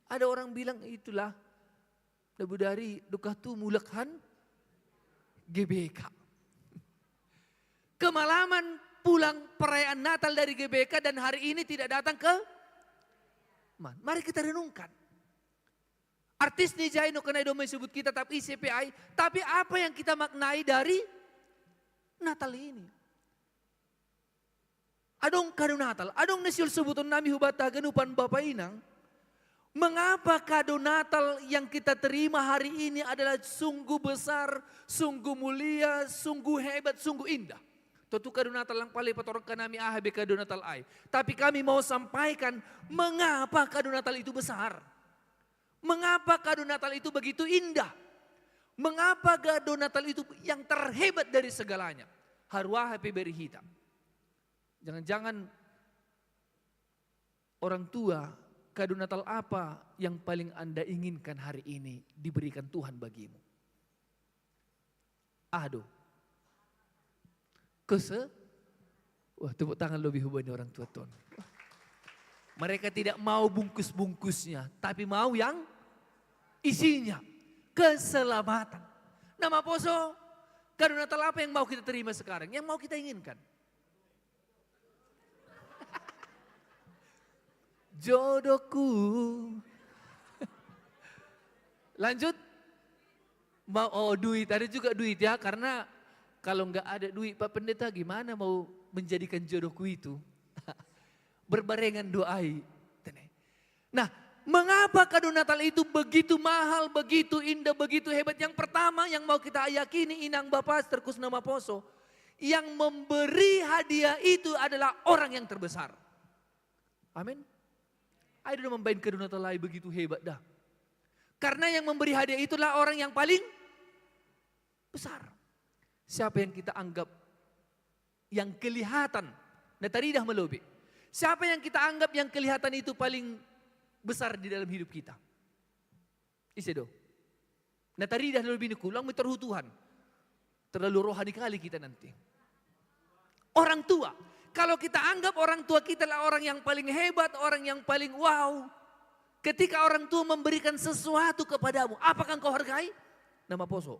Ada orang bilang itulah Nabu dari duka tu mulakhan GBK. Kemalaman pulang perayaan Natal dari GBK dan hari ini tidak datang ke mari kita renungkan. Artis ni jai no kenai domai sebut kita tapi CPI. Tapi apa yang kita maknai dari Natal ini? Adong kado Natal. Adong nasyul sebuton nami hubata ganupan Bapak Inang. Mengapa kado Natal yang kita terima hari ini adalah sungguh besar, sungguh mulia, sungguh hebat, sungguh indah. Tentu kado Natal yang paling patorong kami AHB kado Natal ai. Tapi kami mau sampaikan mengapa kado Natal itu besar. Mengapa kado Natal itu begitu indah. Mengapa kado Natal itu yang terhebat dari segalanya. Harwah happy beri hitam. Jangan-jangan orang tua kado Natal apa yang paling Anda inginkan hari ini diberikan Tuhan bagimu. Aduh. Wah tepuk tangan lebih hubungi orang tua Tuhan. Mereka tidak mau bungkus-bungkusnya, tapi mau yang isinya. Keselamatan. Nama Poso, kado Natal apa yang mau kita terima sekarang? Yang mau kita inginkan? Jodohku. Lanjut. Duit, ada juga duit ya, karena kalau nggak ada duit Pak Pendeta gimana mau menjadikan jodohku itu? Berbarengan doai. Nah, mengapa kado Natal itu begitu mahal, begitu indah, begitu hebat? Yang pertama yang mau kita yakini Inang Bapak Terkus Nama Poso. Yang memberi hadiah itu adalah orang yang terbesar. Amin. Ayo udah membain kado Natal begitu hebat dah. Karena yang memberi hadiah itulah orang yang paling besar. Siapa yang kita anggap yang kelihatan, nataridah melobi. Siapa yang kita anggap yang kelihatan itu paling besar di dalam hidup kita? Isedo. Nataridah lebih kulang miterhu Tuhan. Terlalu rohani kali kita nanti. Orang tua. Kalau kita anggap orang tua kita adalah orang yang paling hebat, orang yang paling wow. Ketika orang tua memberikan sesuatu kepadamu, apakah engkau hargai? Nama poso.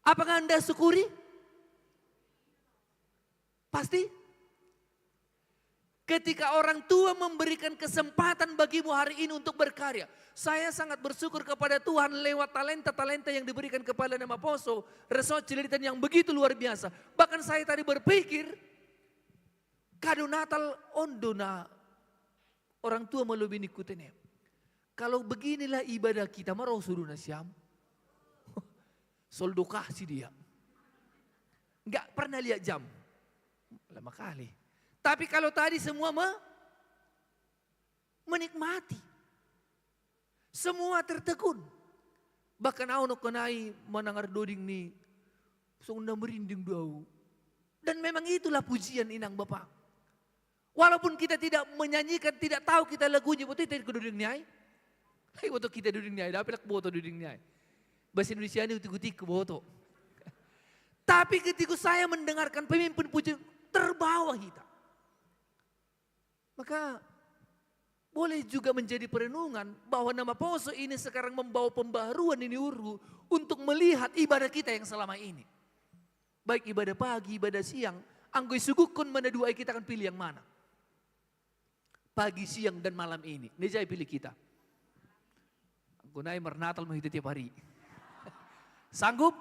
Apakah Anda syukuri? Pasti. Ketika orang tua memberikan kesempatan bagimu hari ini untuk berkarya. Saya sangat bersyukur kepada Tuhan lewat talenta-talenta yang diberikan kepada Nama Poso. Resort Cililitan yang begitu luar biasa. Bahkan saya tadi berpikir, kado Natal ondona orang tua melubini kutene. Kalau beginilah ibadah kita, marau suruna siam. Soldo kasih dia. Enggak pernah lihat jam. Lama kali. Tapi kalau tadi semua menikmati. Semua tertegun. Bahkan aku nak kenai menangar doding ni. Sunda merinding dau. Dan memang itulah pujian inang Bapak. Walaupun kita tidak menyanyikan, tidak tahu kita lagunya. Betul kita duding niai. Hai waktu kita duding niai. Dapat nak boto duding niai. Bahasa Indonesia ini utik-utik ke boto. Tapi ketika saya mendengarkan pemimpin pujian, terbawa kita. Maka boleh juga menjadi perenungan bahwa Nama Poso ini sekarang membawa pembaharuan ini untuk melihat ibadah kita yang selama ini. Baik ibadah pagi, ibadah siang, anggoy sugukun mana dua kita akan pilih yang mana. Pagi, siang dan malam ini. Nejai pilih kita. Anggoy naik mernatal menghidup tiap hari. Sanggup?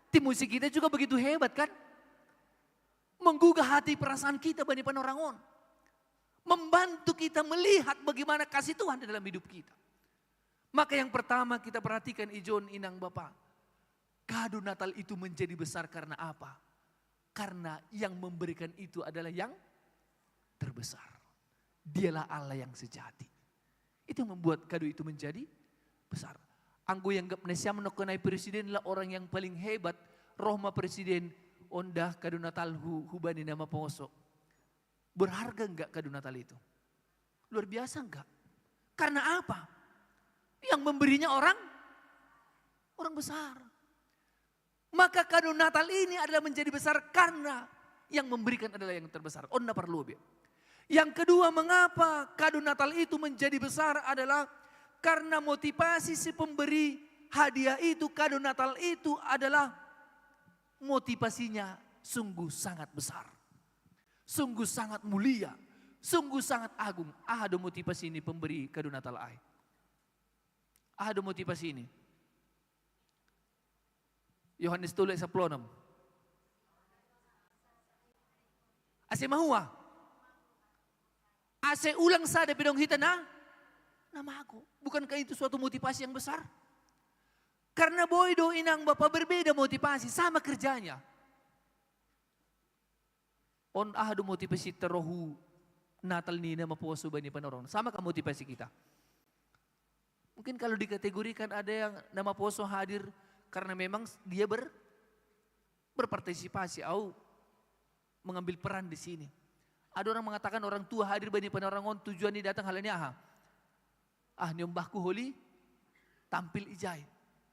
Tim musik kita juga begitu hebat kan? Menggugah hati perasaan kita bani panorangon. Membantu kita melihat bagaimana kasih Tuhan di dalam hidup kita. Maka yang pertama kita perhatikan ijon inang Bapak. Kado Natal itu menjadi besar karena apa? Karena yang memberikan itu adalah yang terbesar. Dialah Allah yang sejati. Itu yang membuat kado itu menjadi besar. Anggo yang gap nesya menokonai presiden lah orang yang paling hebat. Rohma presiden ondah kado Natal hubani Nama Poso. Berharga enggak kado Natal itu? Luar biasa enggak? Karena apa? Yang memberinya orang besar. Maka kado Natal ini adalah menjadi besar karena yang memberikan adalah yang terbesar. Onna perlu. Yang kedua, mengapa kado Natal itu menjadi besar adalah karena motivasi si pemberi hadiah itu, kado Natal itu adalah motivasinya sungguh sangat besar. Sungguh sangat mulia, sungguh sangat agung. Ada motivasi ini pemberi kado Natal ai. Ada motivasi ini. Yohanes 3:16. Ase mahua. Ase ulang sada pidong hita nama aku. Bukankah itu suatu motivasi yang besar? Karena boydo inang Bapak berbeda motivasi, sama kerjanya. On ahadu motivasi terohu Natal ni Nama Poso bani panorong. Sama kan motivasi kita. Mungkin kalau dikategorikan ada yang Nama Poso hadir karena memang dia berpartisipasi atau mengambil peran di sini. Ada orang mengatakan orang tua hadir bani panorangon tujuan ini datang halnya aha. Nyombahku holi tampil ijai.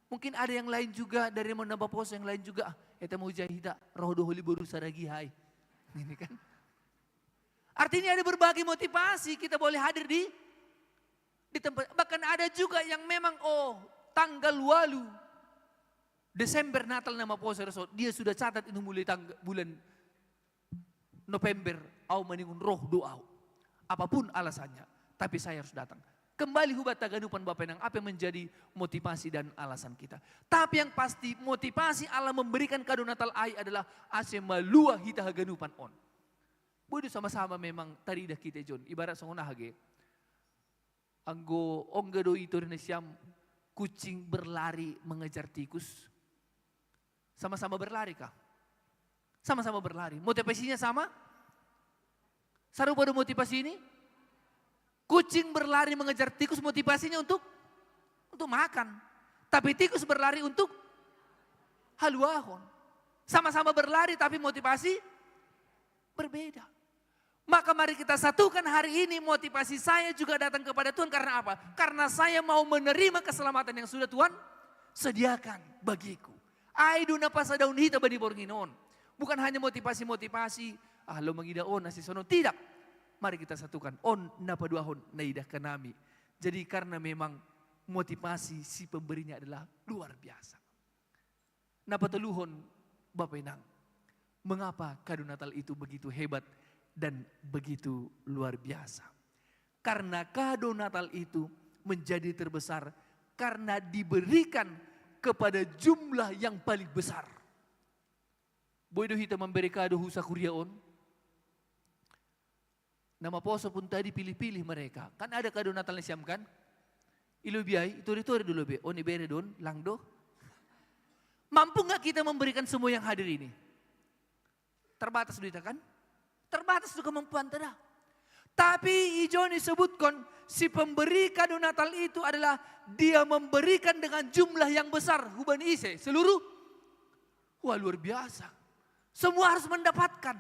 Mungkin ada yang lain juga dari Nama Poso yang lain juga. Eta mau jahida roh do holi baru saragi hai. Ini kan. Artinya ada berbagai motivasi kita boleh hadir di tempat. Bahkan ada juga yang memang tanggal 8 Desember Natal Nama Poso dia sudah catat itu mulai bulan November au meningun roh doa. Apapun alasannya, tapi saya harus datang. Kembali hubat taganupan Bapak Nang apa yang menjadi motivasi dan alasan kita. Tapi yang pasti motivasi Allah memberikan kado Natal ai adalah ase malua hita haganupan on. Bodo sama-sama memang taridah kita John. Ibarat sanguna hage. Anggo onggado itu siam kucing berlari mengejar tikus. Sama-sama berlari kah? Sama-sama berlari. Motivasinya sama? Sarupa pada motivasi ini? Kucing berlari mengejar tikus motivasinya untuk makan. Tapi tikus berlari untuk haluahon. Sama-sama berlari tapi motivasi berbeda. Maka mari kita satukan hari ini, motivasi saya juga datang kepada Tuhan karena apa? Karena saya mau menerima keselamatan yang sudah Tuhan sediakan bagiku. Aidu napasa daun hita bani borginon. Bukan hanya motivasi-motivasi, lo mengida on nasi sono. Tidak. Mari kita satukan. On napa duahon naidah kanami. Jadi karena memang motivasi si pemberinya adalah luar biasa. Napa teluhon Bapak Inang. Mengapa kado Natal itu begitu hebat dan begitu luar biasa? Karena kado Natal itu menjadi terbesar karena diberikan kepada jumlah yang paling besar. Boido hita memberi kado husa kuriaon. Nama poso pun tadi pilih-pilih mereka. Kan ada kado Natal yang siamkan. Ilo biay, itu dulu be. Oni bere don, langdo. Mampu nggak kita memberikan semua yang hadir ini? Terbatas duit kan? Terbatas juga kemampuan tidak. Tapi Ijon disebutkan si pemberi kado Natal itu adalah dia memberikan dengan jumlah yang besar. Huban ise seluruh. Wah luar biasa. Semua harus mendapatkan.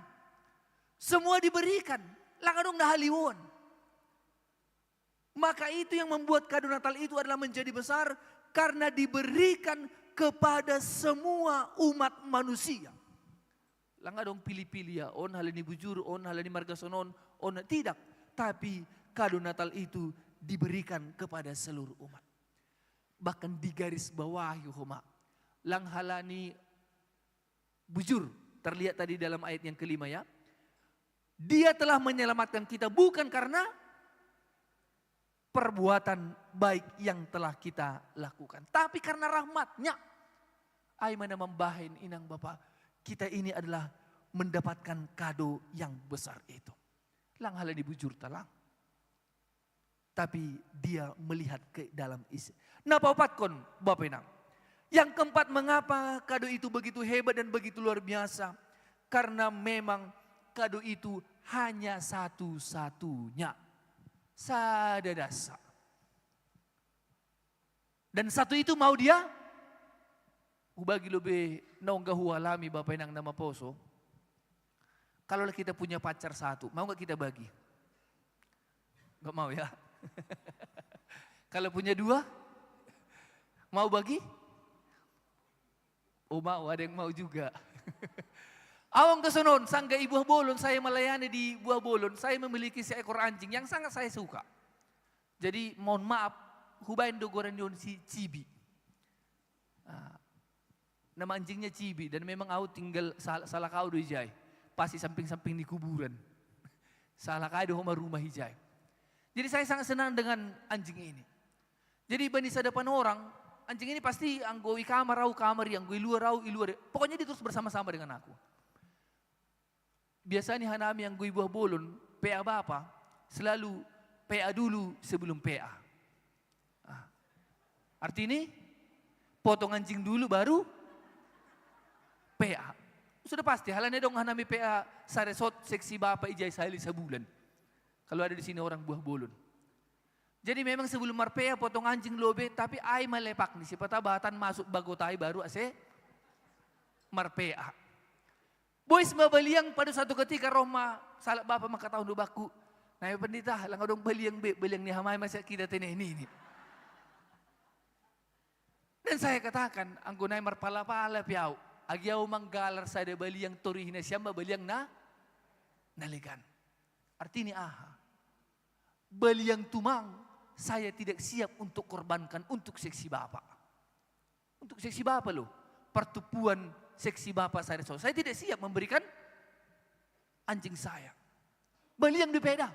Semua diberikan. Langadong dah haliwon. Maka itu yang membuat kado Natal itu adalah menjadi besar. Karena diberikan kepada semua umat manusia. Langadong pilih-pilih ya. On halini bujur, on halini margasonon, on tidak. Tapi kado Natal itu diberikan kepada seluruh umat. Bahkan di garis bawah Yuhoma. Lang halani bujur. Terlihat tadi dalam ayat yang kelima ya. Dia telah menyelamatkan kita bukan karena perbuatan baik yang telah kita lakukan. Tapi karena rahmatnya. Ay mana membahin inang Bapak. Kita ini adalah mendapatkan kado yang besar itu. Lang halani bujur talang. Tapi dia melihat ke dalam isi. Napa opat kon Bapak Inang. Yang keempat, mengapa kado itu begitu hebat dan begitu luar biasa? Karena memang kado itu hanya satu-satunya. Sadadasa. Dan satu itu mau dia ubagi lebih nongga hualami Bapak Inang nama poso. Kalau kita punya pacar satu, mau gak kita bagi? Gak mau ya? Kalau punya dua, mau bagi? Oh mau, ada yang mau juga. Awang kesonon, sangga ibu bolon, saya melayani di buah bolon, saya memiliki seekor anjing yang sangat saya suka. Jadi mohon maaf, hubain dogoran yon si Cibi. Nama anjingnya Cibi dan memang aku tinggal salah kau do hijai. Pasti samping-samping di kuburan. Salah kau do rumah hijai. Jadi saya sangat senang dengan anjing ini. Jadi banisa depan orang, anjing ini pasti anggoi kamar, yang gue luar. Pokoknya dia terus bersama-sama dengan aku. Biasanya hanami yang gue buah bolon, PA Bapak, selalu PA dulu sebelum PA. Artinya, potong anjing dulu baru PA. Sudah pasti, halanya dong hanami PA saresot seksi Bapak ijai sehari sebulan. Kalau ada di sini orang buah bolon. Jadi memang sebelum marpea potong anjing lobe, tapi ay malepak nih. Siapa tabatan masuk bagotai baru ase marpea. Boys mabaliang pada satu ketika Roma salah Bapak maka tahun do baku. Nah pendeta lang dong baliang baliang ni hamay masya kita ini. Dan saya katakan anggunay marpala-pala piaw. Agyaw manggalar sa de baliang torihin na siya mabaliang na naligan. Artinya baliang tumang, saya tidak siap untuk korbankan untuk seksi Bapak. Untuk seksi Bapak loh, pertupuan seksi Bapak saya tidak siap memberikan anjing saya. Baliang dipeda.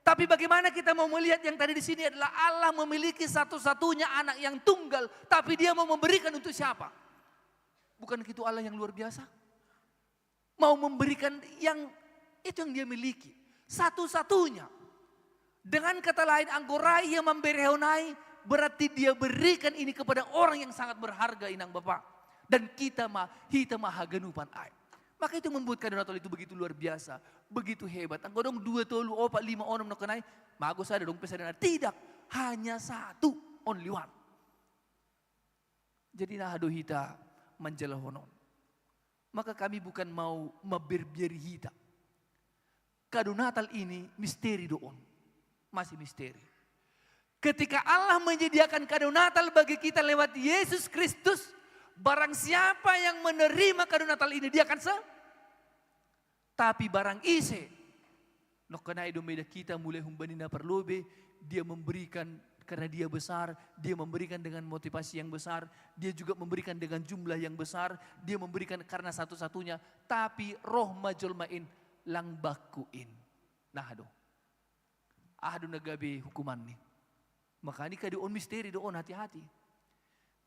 Tapi bagaimana kita mau melihat yang tadi di sini adalah Allah memiliki satu-satunya anak yang tunggal, tapi dia mau memberikan untuk siapa? Bukan itu Allah yang luar biasa? Mau memberikan yang itu yang dia miliki. Satu-satunya. Dengan kata lain, anggorai yang memberehonai berarti dia berikan ini kepada orang yang sangat berharga inang Bapak. Dan kita maha genupan ay. Maka itu membuat kado Natal itu begitu luar biasa. Begitu hebat. Anggo dong 2, 3, 4, 5 orang nakanay. Mago sada dong pesadana. Tidak. Hanya satu. Only one. Jadi nahado hita menjelahonon. Maka kami bukan mau memberbiari hita. Kado Natal ini misteri doon. Masih misteri. Ketika Allah menyediakan kado Natal bagi kita lewat Yesus Kristus, barang siapa yang menerima kado Natal ini, dia akan Tapi barang ise, no kenai domeda kita mulai humbanina perlobe, dia memberikan karena dia besar, dia memberikan dengan motivasi yang besar, dia juga memberikan dengan jumlah yang besar, dia memberikan karena satu-satunya, tapi roh majolmain lang bakuin. Nah aduh nagabi hukuman nih. Maka ini kado on misteri doon, hati-hati.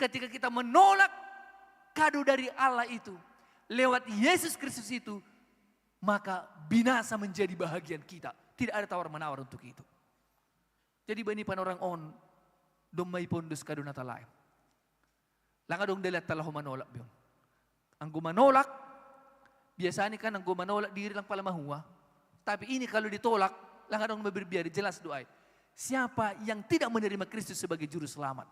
Ketika kita menolak kado dari Allah itu, lewat Yesus Kristus itu, maka binasa menjadi bahagian kita. Tidak ada tawar-menawar untuk itu. Jadi bani panorang on, domay pondus kado Natal lain. Langa dong dalat talah manolak biyon. Ang gumanolak, biasanya kan ang gumanolak diri lang pala mahuwa. Tapi ini kalau ditolak, langa dong berbiari jelas doai. Siapa yang tidak menerima Kristus sebagai juru selamat?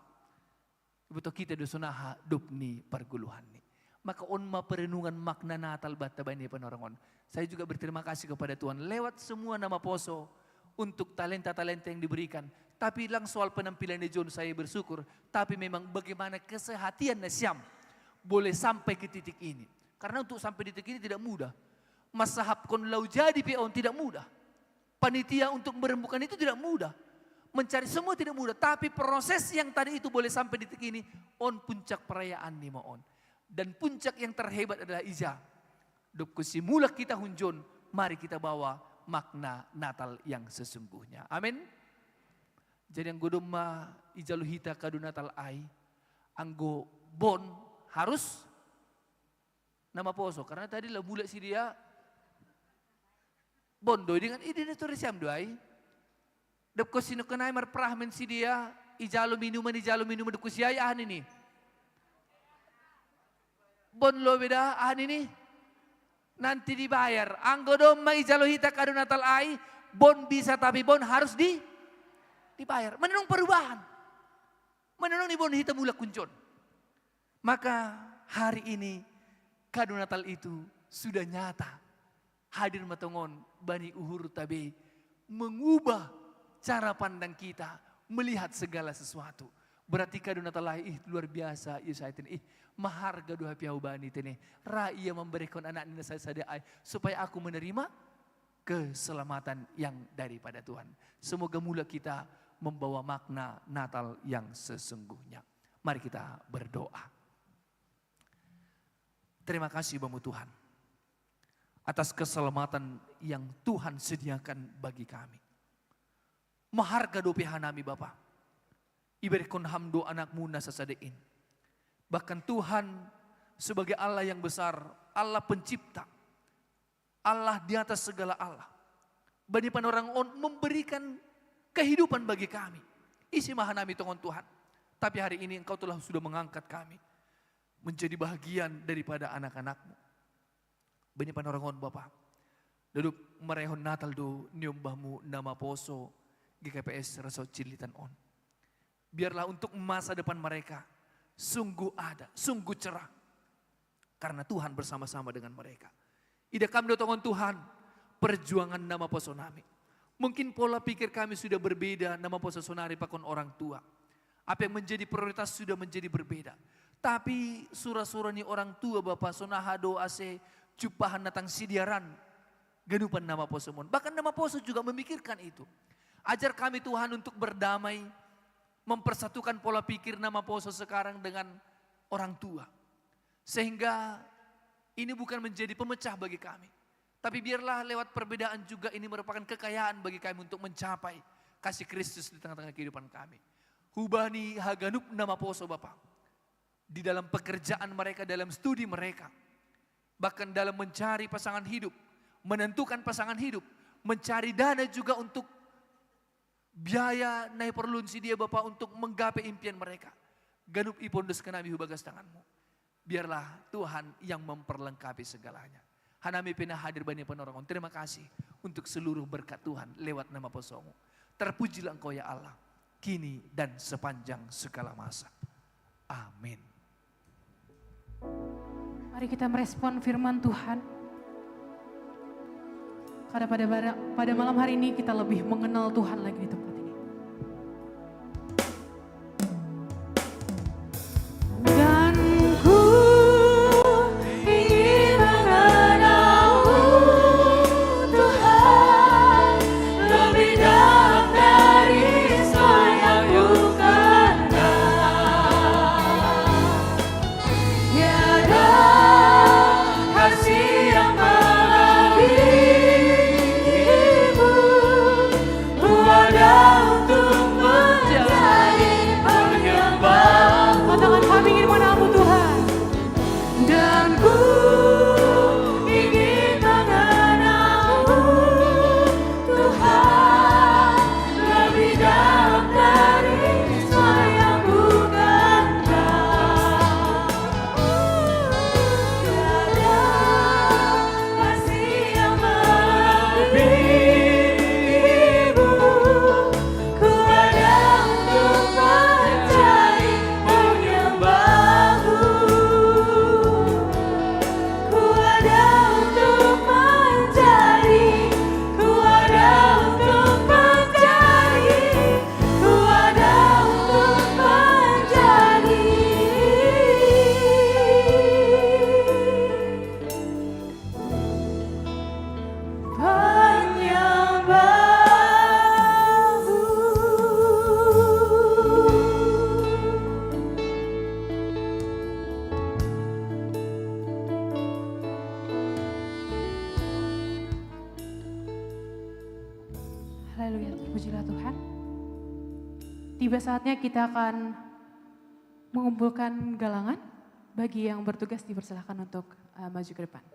Betul kita dosonaha dupni perguluhan ni. Maka on perenungan makna Natal bata bani panorangon. Saya juga berterima kasih kepada Tuhan lewat semua nama poso untuk talenta-talenta yang diberikan. Tapi lang soal penampilan John saya bersyukur. Tapi memang bagaimana kesehatian Syam boleh sampai ke titik ini. Karena untuk sampai di titik ini tidak mudah. Masahap kon lau jadi pion tidak mudah. Panitia untuk merembukan itu tidak mudah. Mencari semua tidak mudah. Tapi proses yang tadi itu boleh sampai di titik ini. On puncak perayaan nih on. Dan puncak yang terhebat adalah Ija. Dok kusimulak kita hunjon. Mari kita bawa makna Natal yang sesungguhnya. Amin. Jadi yang godoma ijaluhita kado Natal ay. Anggo bon harus nama poso. Karena tadi lah mulai si dia. Bondo dengan ide itu siam doai. Dap ko sino kanay marprahmen si dia ijalo minuman dap ko siya ahan ini. Bon lo beda ahan ini. Nanti dibayar. Anggo dom ijalo hita kado Natal ay, bon bisa tapi bon harus dibayar. Menenung perubahan. Menenung ni bon hita mula kuncon. Maka hari ini kado Natal itu sudah nyata. Hadir matongon bani uhur tabe mengubah cara pandang kita melihat segala sesuatu. Berarti kado Natal luar biasa. Ya saya ini maharga doa piau bani tene. Ia memberikan anak nina saya supaya aku menerima keselamatan yang daripada Tuhan. Semoga mula kita membawa makna Natal yang sesungguhnya. Mari kita berdoa. Terima kasih Bapak Tuhan atas keselamatan yang Tuhan sediakan bagi kami. Maharga doa nami Bapa. Iberikan hamdo anakmu nasasadein. Bahkan Tuhan sebagai Allah yang besar, Allah pencipta, Allah di atas segala Allah. Bani panorang on memberikan kehidupan bagi kami. Isi mahanami tongon Tuhan. Tapi hari ini engkau telah sudah mengangkat kami menjadi bahagian daripada anak-anakmu. Bani panorang on Bapa. Duduk merehon Natal do nyombahmu nama poso GKPS Resort Cililitan on. Biarlah untuk masa depan mereka sungguh ada, sungguh cerah. Karena Tuhan bersama-sama dengan mereka. Ida kami dotongan Tuhan, perjuangan nama poso nami. Mungkin pola pikir kami sudah berbeda, nama poso sonari pakon orang tua. Apa yang menjadi prioritas sudah menjadi berbeda. Tapi surah-surah ni orang tua Bapak sonahado ase cupahan datang sidiaran. Ganupan nama poso mon. Bahkan nama poso juga memikirkan itu. Ajar kami Tuhan untuk berdamai, mempersatukan pola pikir nama poso sekarang dengan orang tua. Sehingga ini bukan menjadi pemecah bagi kami. Tapi biarlah lewat perbedaan juga ini merupakan kekayaan bagi kami untuk mencapai kasih Kristus di tengah-tengah kehidupan kami. Hubani haganup nama poso Bapak. Di dalam pekerjaan mereka, dalam studi mereka. Bahkan dalam mencari pasangan hidup, menentukan pasangan hidup, mencari dana juga untuk biaya naik perlun si dia Bapak untuk menggapai impian mereka. Ganup ipondos kanami hubagas tanganmu. Biarlah Tuhan yang memperlengkapi segalanya. Hanami pina hadir bani panorangon. Terima kasih untuk seluruh berkat Tuhan lewat nama posomu. Terpujilah engkau ya Allah. Kini dan sepanjang segala masa. Amin. Mari kita merespon firman Tuhan. Karena pada malam hari ini kita lebih mengenal Tuhan lagi di tempat ini. Dan ku ingin mengenal-Mu, Tuhan, lebih dalam dari semua yang Ku kenal. Tiada kasih yang melebihi-Mu, Ku ada untuk menjadi penyembah-Mu. Katakan kami ingin mengenal-Mu Tuhan. Dan ku ingin mengenal-Mu, Tuhan, lebih dalam dari semua yang Ku kenal. Tiada kasih yang melebihi-Mu, Ku ada untuk menjadi penyembah-Mu. Ku ada untuk menjadi, ku ada untuk menjadi, ku ada untuk menjadi Haleluya, terpujilah Tuhan. Tiba saatnya kita akan mengumpulkan galangan. Bagi yang bertugas dipersilahkan untuk maju ke depan.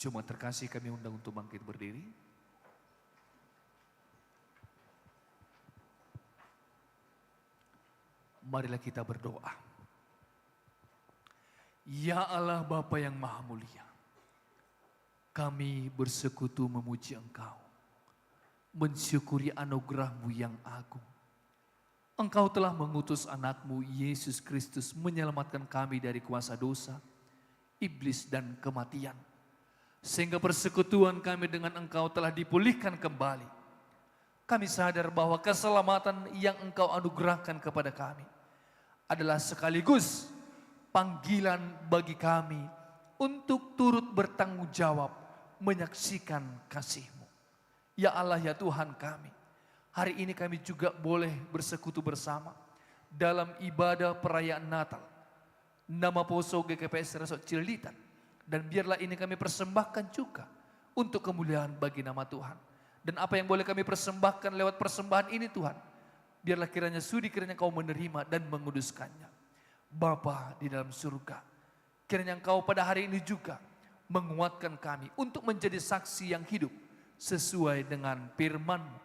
Jemaat terkasih, kami undang untuk bangkit berdiri. Marilah kita berdoa. Ya Allah Bapa yang Maha Mulia, kami bersekutu memuji Engkau, mensyukuri anugerah-Mu yang agung. Engkau telah mengutus anak-Mu Yesus Kristus menyelamatkan kami dari kuasa dosa, iblis dan kematian. Sehingga persekutuan kami dengan Engkau telah dipulihkan kembali. Kami sadar bahwa keselamatan yang Engkau anugerahkan kepada kami adalah sekaligus panggilan bagi kami untuk turut bertanggung jawab menyaksikan kasih-Mu. Ya Allah, ya Tuhan kami, hari ini kami juga boleh bersekutu bersama dalam ibadah perayaan Natal. Nama Poso GKPS Resort Cililitan. Dan biarlah ini kami persembahkan juga untuk kemuliaan bagi nama Tuhan. Dan apa yang boleh kami persembahkan lewat persembahan ini Tuhan, biarlah kiranya sudi kiranya Engkau menerima dan menguduskannya. Bapa di dalam surga, kiranya Engkau pada hari ini juga menguatkan kami untuk menjadi saksi yang hidup sesuai dengan firman-Mu.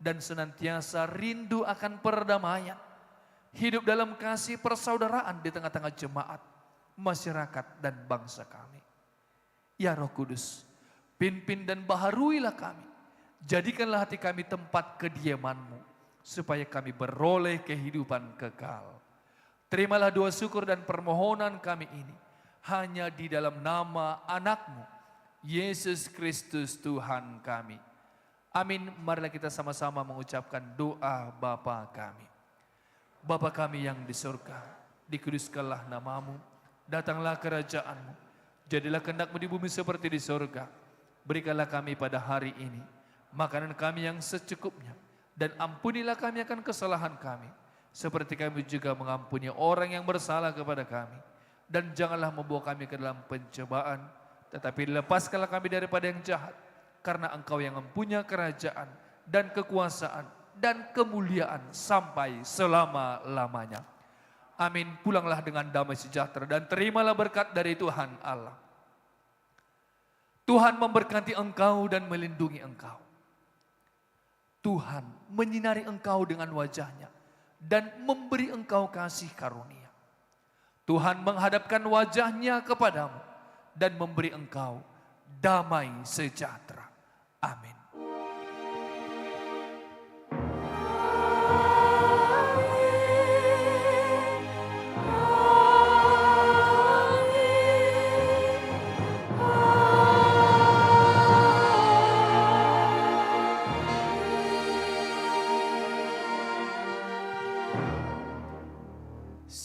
Dan senantiasa rindu akan perdamaian, hidup dalam kasih persaudaraan di tengah-tengah jemaat, masyarakat dan bangsa kami. Ya Roh Kudus, pimpin dan baharuilah kami. Jadikanlah hati kami tempat kediaman-Mu, supaya kami beroleh kehidupan kekal. Terimalah doa syukur dan permohonan kami ini, hanya di dalam nama anak-Mu, Yesus Kristus Tuhan kami. Amin. Marilah kita sama-sama mengucapkan doa Bapa kami. Bapa kami yang di surga, dikuduskanlah nama-Mu, datanglah kerajaan-Mu, jadilah kehendak-Mu di bumi seperti di surga. Berikanlah kami pada hari ini makanan kami yang secukupnya, dan ampunilah kami akan kesalahan kami, seperti kami juga mengampuni orang yang bersalah kepada kami. Dan janganlah membawa kami ke dalam pencobaan, tetapi lepaskanlah kami daripada yang jahat, karena Engkau yang mempunyai kerajaan dan kekuasaan dan kemuliaan sampai selama-lamanya. Amin. Pulanglah dengan damai sejahtera dan terimalah berkat dari Tuhan Allah. Tuhan memberkati engkau dan melindungi engkau. Tuhan menyinari engkau dengan wajah-Nya dan memberi engkau kasih karunia. Tuhan menghadapkan wajah-Nya kepadamu dan memberi engkau damai sejahtera. Amin.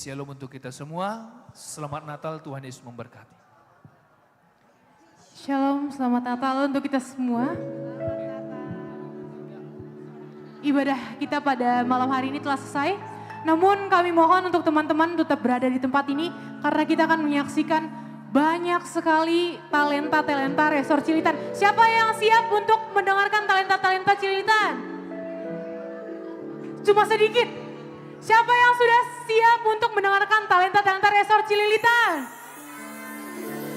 Shalom untuk kita semua. Selamat Natal, Tuhan Yesus memberkati. Shalom, selamat Natal untuk kita semua. Ibadah kita pada malam hari ini telah selesai. Namun kami mohon untuk teman-teman tetap berada di tempat ini, karena kita akan menyaksikan banyak sekali talenta-talenta Resort Cililitan. Siapa yang siap untuk mendengarkan talenta-talenta Cililitan? Cuma sedikit. Siapa yang sudah siap untuk mendengarkan talenta-talenta Resort Cililitan?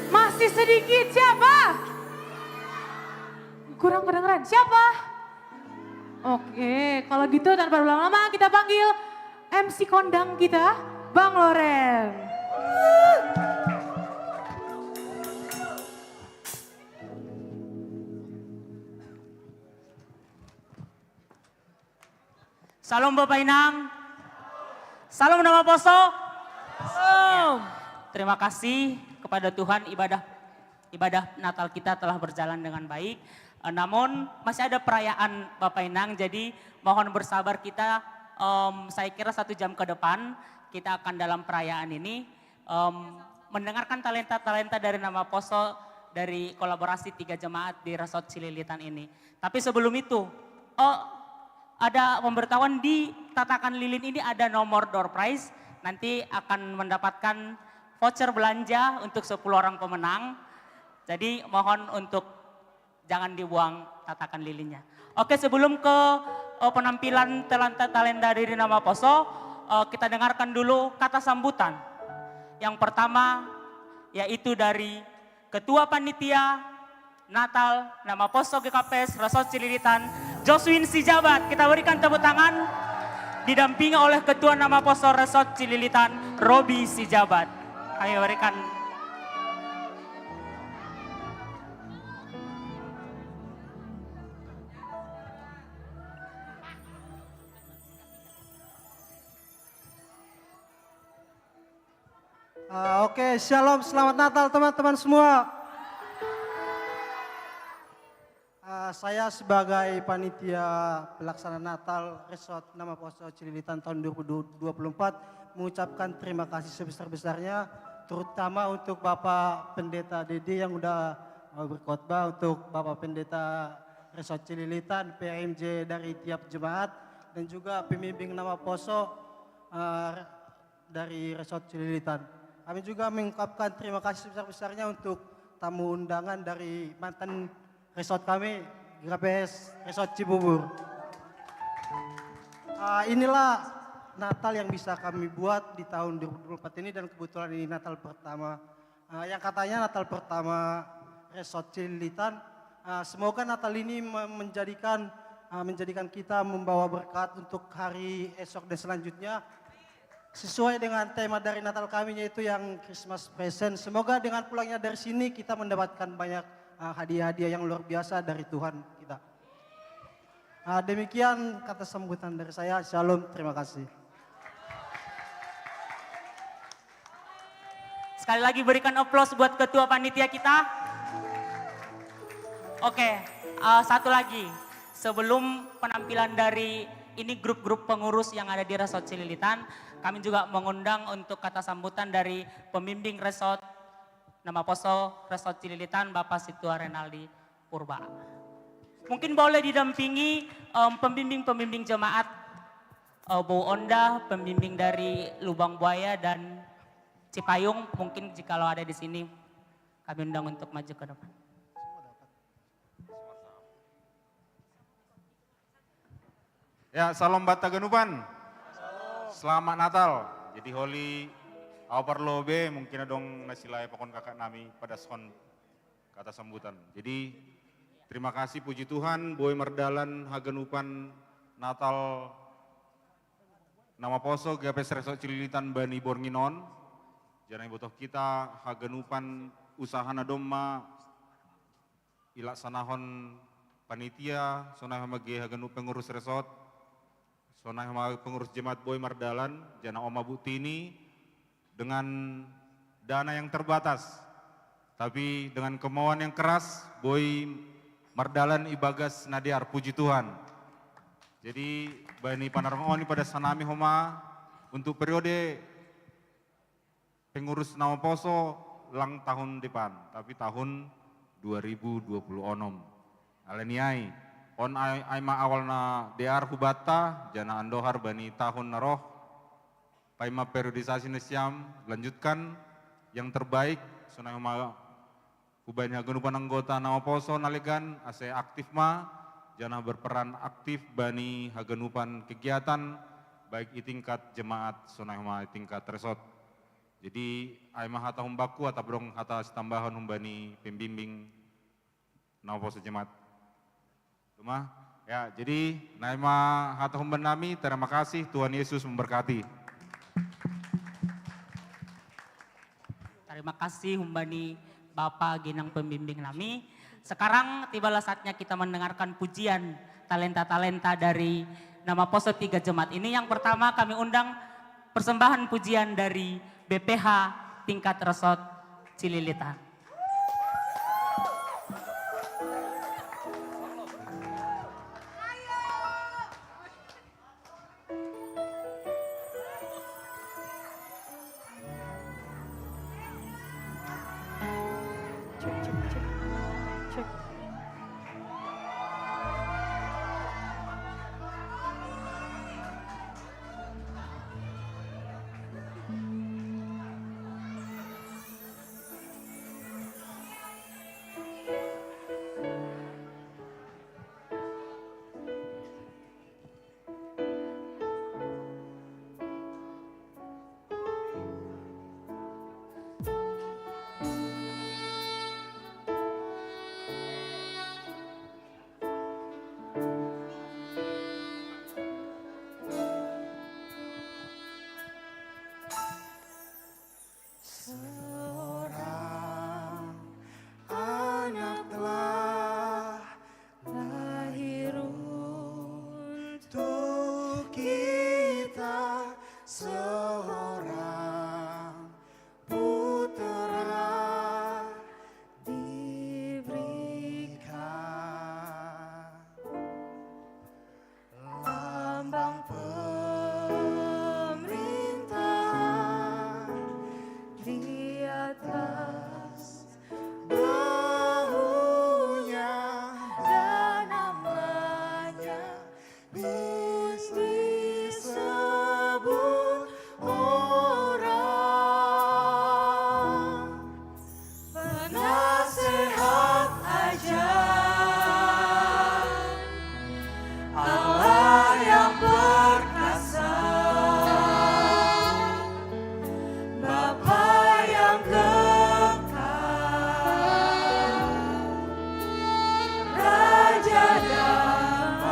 Masih sedikit, siapa? Kurang kedengeran, siapa? Oke, kalau gitu tanpa berlama-lama kita panggil MC kondang kita, Bang Loren. Salam Bapak Inang. Salam nama Poso. Salam. Terima kasih kepada Tuhan, ibadah Natal kita telah berjalan dengan baik. Namun masih ada perayaan Bapak Inang, jadi mohon bersabar kita. Saya kira 1 jam ke depan kita akan dalam perayaan ini mendengarkan talenta-talenta dari nama Poso dari kolaborasi 3 jemaat di Resort Cililitan ini. Tapi sebelum itu, ada pemberitahuan di tatakan lilin ini ada nomor door prize. Nanti akan mendapatkan voucher belanja untuk 10 orang pemenang. Jadi mohon untuk jangan dibuang tatakan lilinnya. Oke, sebelum ke penampilan talenta dari nama Poso, kita dengarkan dulu kata sambutan. Yang pertama yaitu dari Ketua Panitia Natal nama Poso GKPS Resort Cililitan, Joswin Sijabat. Kita berikan tepuk tangan, didampingi oleh Ketua Nama Poso Resort Cililitan, Robi Sijabat. Kami berikan. Oke, shalom, selamat Natal teman-teman semua. Saya sebagai panitia pelaksana Natal Resort Nama Poso Cililitan tahun 2024 mengucapkan terima kasih sebesar-besarnya, terutama untuk Bapak Pendeta Dede yang udah berkhotbah, untuk Bapak Pendeta Resort Cililitan, PMJ dari tiap jemaat, dan juga pembimbing Nama Poso dari Resort Cililitan. Kami juga mengucapkan terima kasih sebesar-besarnya untuk tamu undangan dari mantan resort kami, GKPS Resort Cibubur. Inilah Natal yang bisa kami buat di tahun 2024 ini, dan kebetulan ini Natal pertama. Yang katanya Natal pertama Resort Cililitan. Semoga Natal ini menjadikan kita membawa berkat untuk hari esok dan selanjutnya. Sesuai dengan tema dari Natal kami, yaitu yang Christmas present. Semoga dengan pulangnya dari sini kita mendapatkan banyak hadiah-hadiah yang luar biasa dari Tuhan kita. Demikian kata sambutan dari saya. Shalom, terima kasih. Sekali lagi berikan aplaus buat Ketua Panitia kita. Oke, satu lagi. Sebelum penampilan dari ini grup-grup pengurus yang ada di Resort Cililitan, kami juga mengundang untuk kata sambutan dari pembimbing Resort Nama Poso Resort Cililitan, Bapak Situa Renaldi Purba. Mungkin boleh didampingi pembimbing-pembimbing jemaat, Bu Onda, pembimbing dari Lubang Buaya dan Cipayung, mungkin jikalau ada di sini kami undang untuk maju ke depan. Ya, salam bata genupan. Selamat Natal. Jadi Holy Awar Lobe mungkin dong nasilai pokon kakak nami pada son kata sambutan. Jadi terima kasih puji Tuhan, Boy Merdalan Hagenupan Natal Nama Poso GKPS Resort Cililitan Bani Bornginon. Jangan butuh kita Hagenupan usaha nadomma ilaksanahon panitia sonai hamage Hagenup pengurus resort. Sonai pengurus jemaat Boy Mardalan, Jana Oma Butini, dengan dana yang terbatas, tapi dengan kemauan yang keras, Boy Mardalan Ibagas Nadiar, puji Tuhan. Jadi Bani Panarongoni pada sanami homa untuk periode pengurus Nama Poso lang tahun depan, tapi tahun 2020 onom. Aleniai. On aima awalna DR hubata jana andohar bani tahun naroh paima periodisasi nesiam lanjutkan yang terbaik sunai huma hubanya genupan anggota Nama Poso nalegan ase aktif ma jana berperan aktif bani hagenupan kegiatan baik i tingkat jemaat sunai huma tingkat resort. Jadi aima hata humbaku atau brong hata tambahan humbani pembimbing Nama Poso jemaat. Rumah, ya jadi naima hata humban nami, terima kasih, Tuhan Yesus memberkati. Terima kasih humbani Bapak Ginang pembimbing nami. Sekarang tibalah saatnya kita mendengarkan pujian talenta-talenta dari Nama Poso 3 Jemaat ini. Yang pertama kami undang persembahan pujian dari BPH tingkat Resort Cililitan. seorang putera diberikan, lambang pemerintahan di atas bahunya, dan namanya disebut orang penasehat ajaib, Allah yang perkasa, Bapa yang kekal, Raja damai.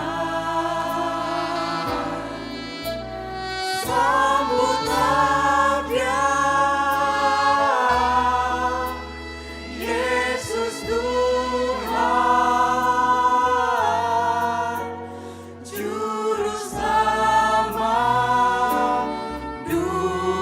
Sambutlah Dia, Yesus Tuhan, Juru Selamat dunia.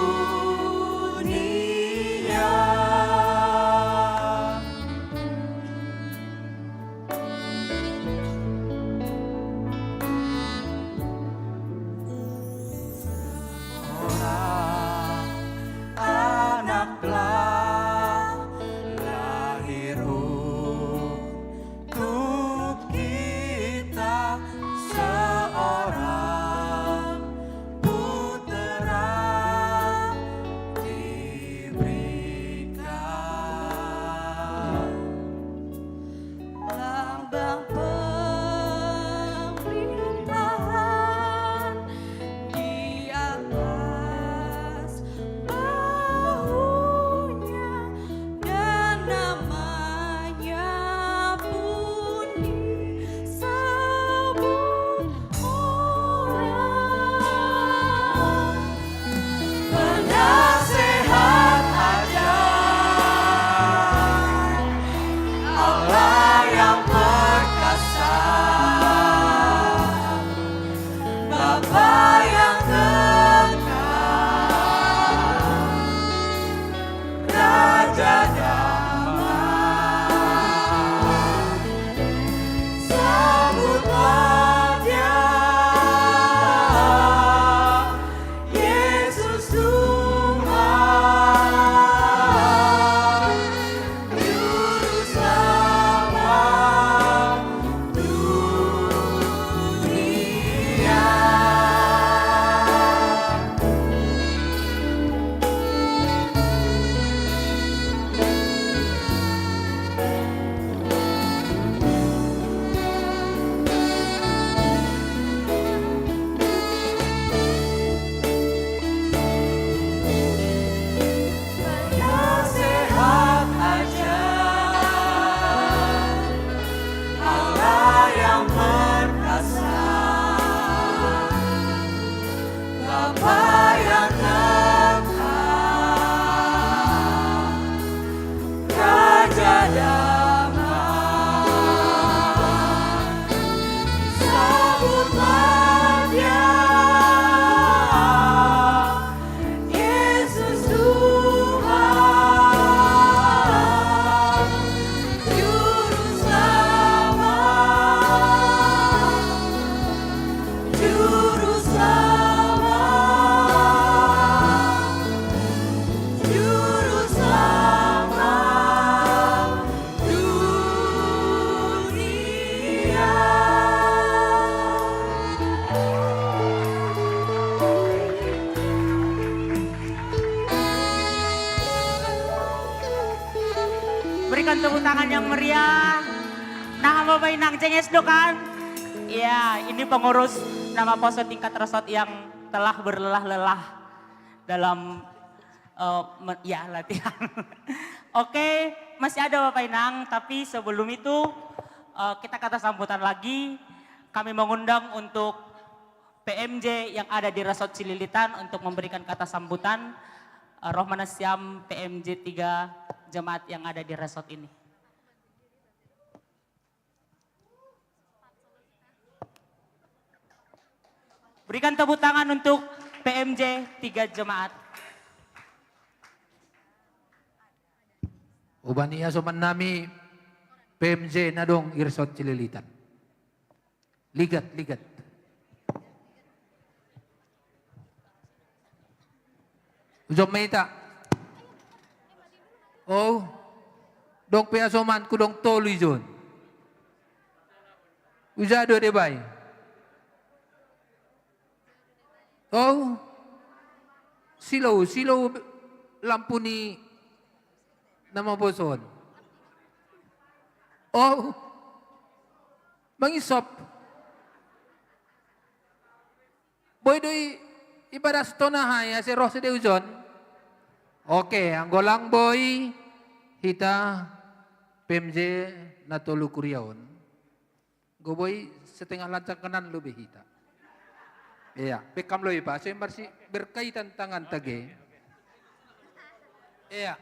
Orang anak telah lahir untuk kita, seorang putera diberikan, lambang pemerintahan di atas bahunya, dan namanya pun disebut orang penasehat ajaib, Allah yang perkasa, Bapa yang kekal, Raja damai. Sambutlah Dia, Yesus Tuhan, Juru Selamat dunia. Penasehat ajaib, Allah yang perkasa, Bapa yang kekal, Raja damai. Sambutlah Dia, Yesus Tuhan, Juru Selamat, Juru Selamat, Juru Selamat dunia. Berikan tepuk tangan yang meriah. Nah, Bapak Inang cenges dokan. Ya, ini pengurus nama poso tingkat resort yang telah berlelah-lelah dalam latihan. Oke, masih ada Bapak Inang, tapi sebelum itu kita kata sambutan lagi. Kami mengundang untuk PMJ yang ada di Resort Cililitan untuk memberikan kata sambutan. Rohmana Siam PMJ 3 jemaat yang ada di resort ini. Berikan tepuk tangan untuk PMJ 3 jemaat. Ubani asoman nami PMJ nadong irsot Cililitan. Ligat. Ujom maita. Oh, dong piasoman ku dong tolu jon. Ujado de bay. Oh, silaw lampu ni nama boson. Oh, mangisop. Boy doi ibadah stona haya si roh de ujon. Oke, anggolang boy hita PMJ natolu kuriaon. Go boy setengah lancang kanan lebih hita. Iya, bekam loy pa. Saya masih berkaitan tangan tage. Iya.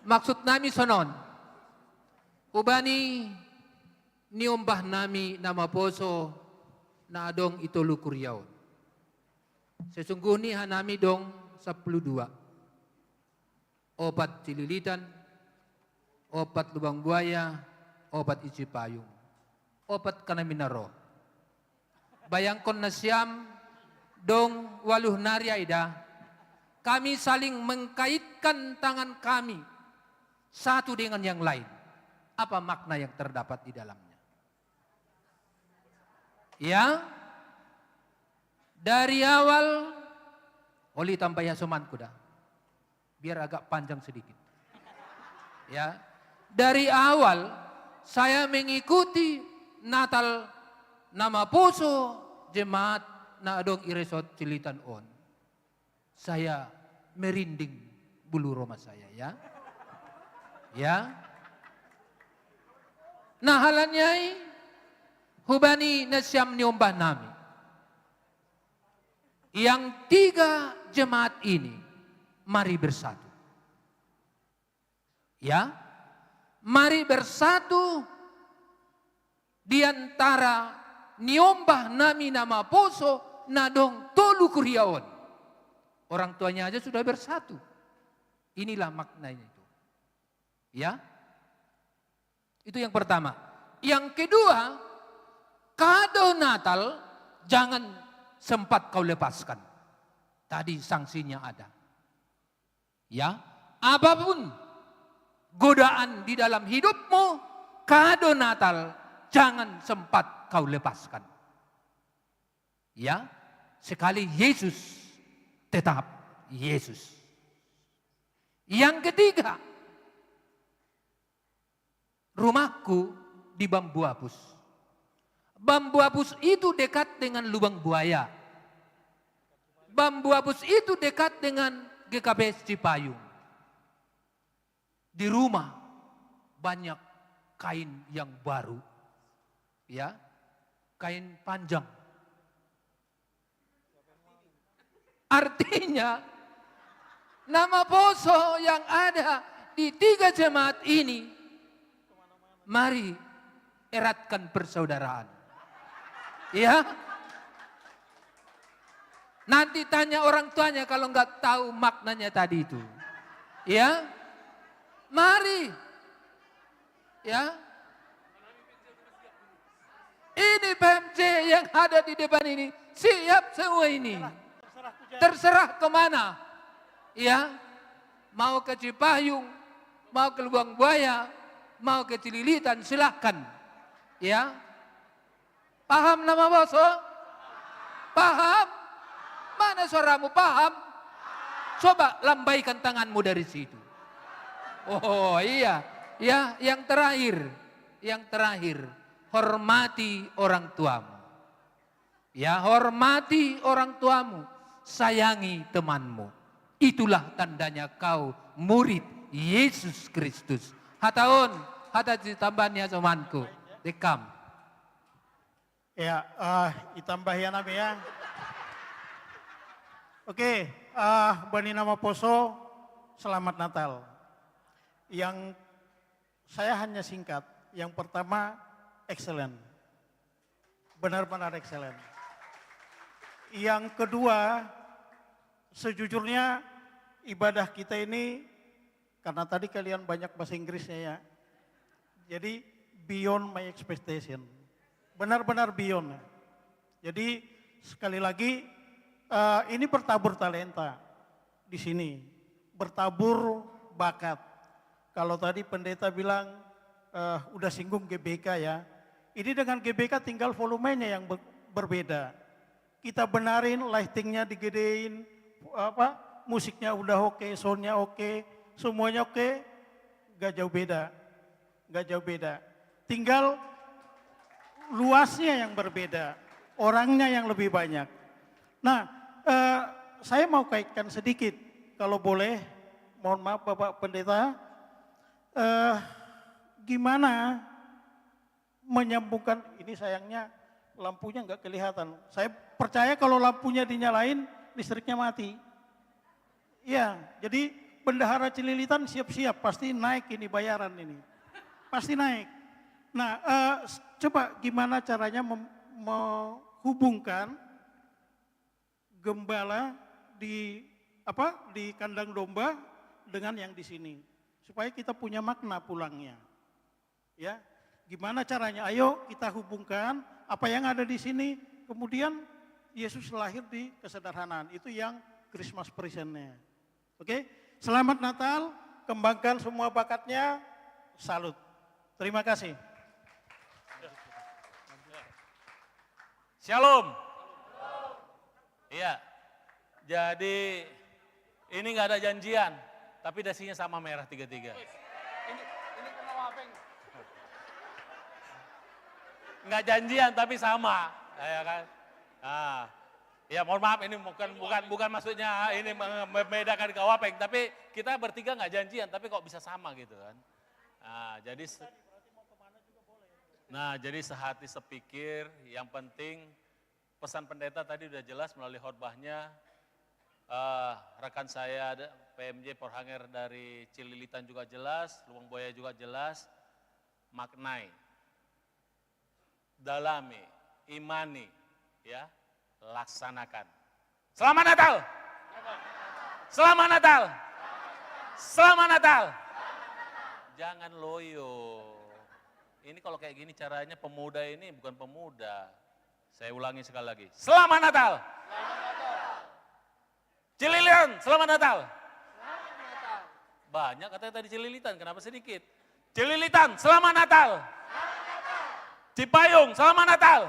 Maksud nami sonon. Ubani niombah nami nama poso na adong itolu kuryaon. Sesungguhnya hanami dong 12. Obat Cililitan, obat lubang buaya, obat isi payung, obat kanaminaro. Bayangkon na siyam dong waluh nari aida, kami saling mengkaitkan tangan kami satu dengan yang lain. Apa makna yang terdapat di dalamnya? Ya, dari awal, oli tambah ya soman kuda, biar agak panjang sedikit. Ya, dari awal saya mengikuti Natal nama poso jemaat na adong iresot Cililitan on. Saya merinding bulu roma saya ya. Ya. Nah halannya hubani nasyam niombah nami. Yang 3 jemaat ini mari bersatu. Ya. Mari bersatu di antara niombah nami nama poso nadong tolu kuriaon. Orang tuanya aja sudah bersatu. Inilah maknanya itu. Ya. Itu yang pertama. Yang kedua, kado Natal jangan sempat kau lepaskan. Tadi sanksinya ada. Ya. Apapun godaan di dalam hidupmu, kado Natal jangan sempat kau lepaskan. Ya, sekali Yesus tetap Yesus. Yang ketiga, rumahku di Bambu Apus. Bambu Apus itu dekat dengan lubang buaya. Bambu Apus itu dekat dengan GKP Cipayung. Di rumah banyak kain yang baru. Ya, kain panjang. Artinya nama poso yang ada di 3 jemaat ini, mari eratkan persaudaraan. Ya. Nanti tanya orang tuanya kalau nggak tahu maknanya tadi itu. Ya. Mari. Ya. Ini PMJ yang ada di depan ini. Siap semua ini. Terserah kemana. Ya. Mau ke Cipayung. Mau ke Lubang Buaya. Mau ke Cililitan. Silahkan. Ya. Paham nama boso? Paham? Mana suaramu paham? Coba lambaikan tanganmu dari situ. Oh iya. Ya, yang terakhir. Yang terakhir. Hormati orang tuamu. Ya, hormati orang tuamu. Sayangi temanmu. Itulah tandanya kau murid Yesus Kristus. Hataon, hata ditambahannya temanku. Dekam. Ya, itambah ya nabi ya. Oke, Bani Nama Poso, selamat Natal. Yang saya hanya singkat. Yang pertama, excellent. Benar-benar excellent. Yang kedua, sejujurnya ibadah kita ini, karena tadi kalian banyak bahasa Inggrisnya ya, jadi beyond my expectation. Benar-benar beyond. Jadi sekali lagi, ini bertabur talenta di sini. Bertabur bakat. Kalau tadi pendeta bilang, udah singgung GBK ya. Ini dengan GBK tinggal volumenya yang berbeda. Kita benarin, lightingnya digedein, musiknya udah oke, soundnya oke, semuanya oke, gak jauh beda. Gak jauh beda. Tinggal luasnya yang berbeda, orangnya yang lebih banyak. Nah, saya mau kaitkan sedikit, kalau boleh, mohon maaf Bapak Pendeta, gimana menyambungkan, ini sayangnya lampunya nggak kelihatan. Saya percaya kalau lampunya dinyalain, listriknya mati. Iya, jadi bendahara Cililitan siap-siap, pasti naik ini bayaran ini. Pasti naik. Nah, coba gimana caranya menghubungkan gembala di kandang domba dengan yang di sini, supaya kita punya makna pulangnya. Ya, gimana caranya? Ayo kita hubungkan apa yang ada di sini, kemudian Yesus lahir di kesederhanaan. Itu yang Christmas present-nya. Oke, selamat Natal, kembangkan semua bakatnya, salut. Terima kasih. Shalom. Iya, jadi ini nggak ada janjian, tapi dasinya sama merah tiga-tiga. Ini kena wapeng. Nggak janjian tapi sama, ya kan? Ya mohon maaf ini bukan maksudnya ini membedakan kawapeng, tapi kita bertiga nggak janjian, tapi kok bisa sama gitu kan? Jadi sehati sepikir, yang penting pesan pendeta tadi udah jelas melalui khotbahnya. Rekan saya PMJ Porhanger dari Cililitan juga jelas, Lubang Buaya juga jelas, maknai, dalami, imani, ya, laksanakan. Selamat Natal! Selamat Natal! Selamat Natal! Jangan loyo. Ini kalau kayak gini caranya pemuda ini bukan pemuda. Saya ulangi sekali lagi. Selamat Natal! Cililitan, selamat Natal! Banyak katanya tadi Cililitan, kenapa sedikit? Cililitan, selamat Natal! Cipayung, selamat Natal!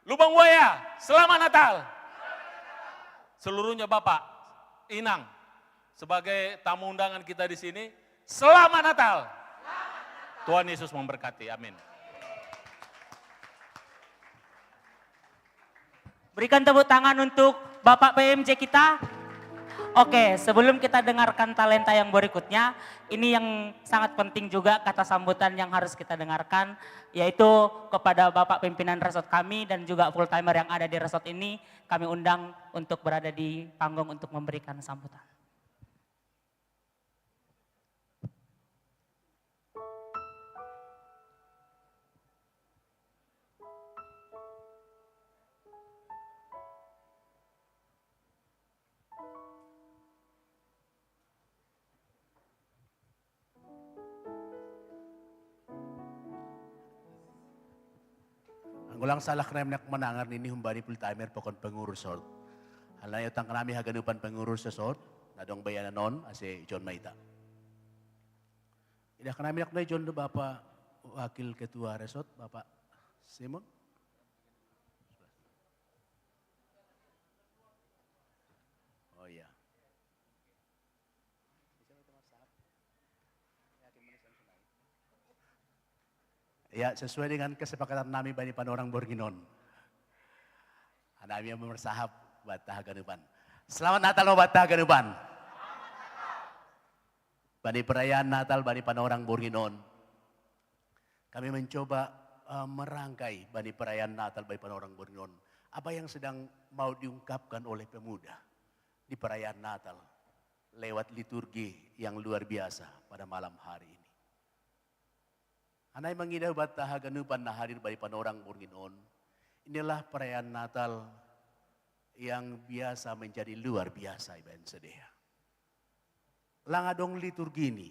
Lubang Buaya, selamat Natal! Seluruhnya Bapak, Inang, sebagai tamu undangan kita di sini, selamat Natal! Tuhan Yesus memberkati, amin. Berikan tepuk tangan untuk Bapak PMJ kita. Oke, sebelum kita dengarkan talenta yang berikutnya, ini yang sangat penting juga kata sambutan yang harus kita dengarkan, yaitu kepada Bapak pimpinan resort kami dan juga full timer yang ada di resort ini, kami undang untuk berada di panggung untuk memberikan sambutan. Ulang salah kena nak menangar ini humbari full timer pokon pengurus resort. Halay utang kami haganupan pengurus resort, nadong bayanan non ase John Maita. Ida kami nak na John do Bapak Wakil Ketua Resort Bapak Simon. Oh iya. Ya, sesuai dengan kesepakatan nami bani panorang Borginon. Nami yang memersahap Batah Ganuban. Selamat Natal Batah Ganuban. Bani perayaan Natal bani panorang Borginon. Kami mencoba merangkai bani perayaan Natal bani panorang Borginon. Apa yang sedang mau diungkapkan oleh pemuda di perayaan Natal lewat liturgi yang luar biasa pada malam hari ini. Anay mangidaw Batah Ganuban na hadir bani panorang Borginon. Inilah perayaan Natal yang biasa menjadi luar biasa Iban Sedia. Langadong liturgi ini,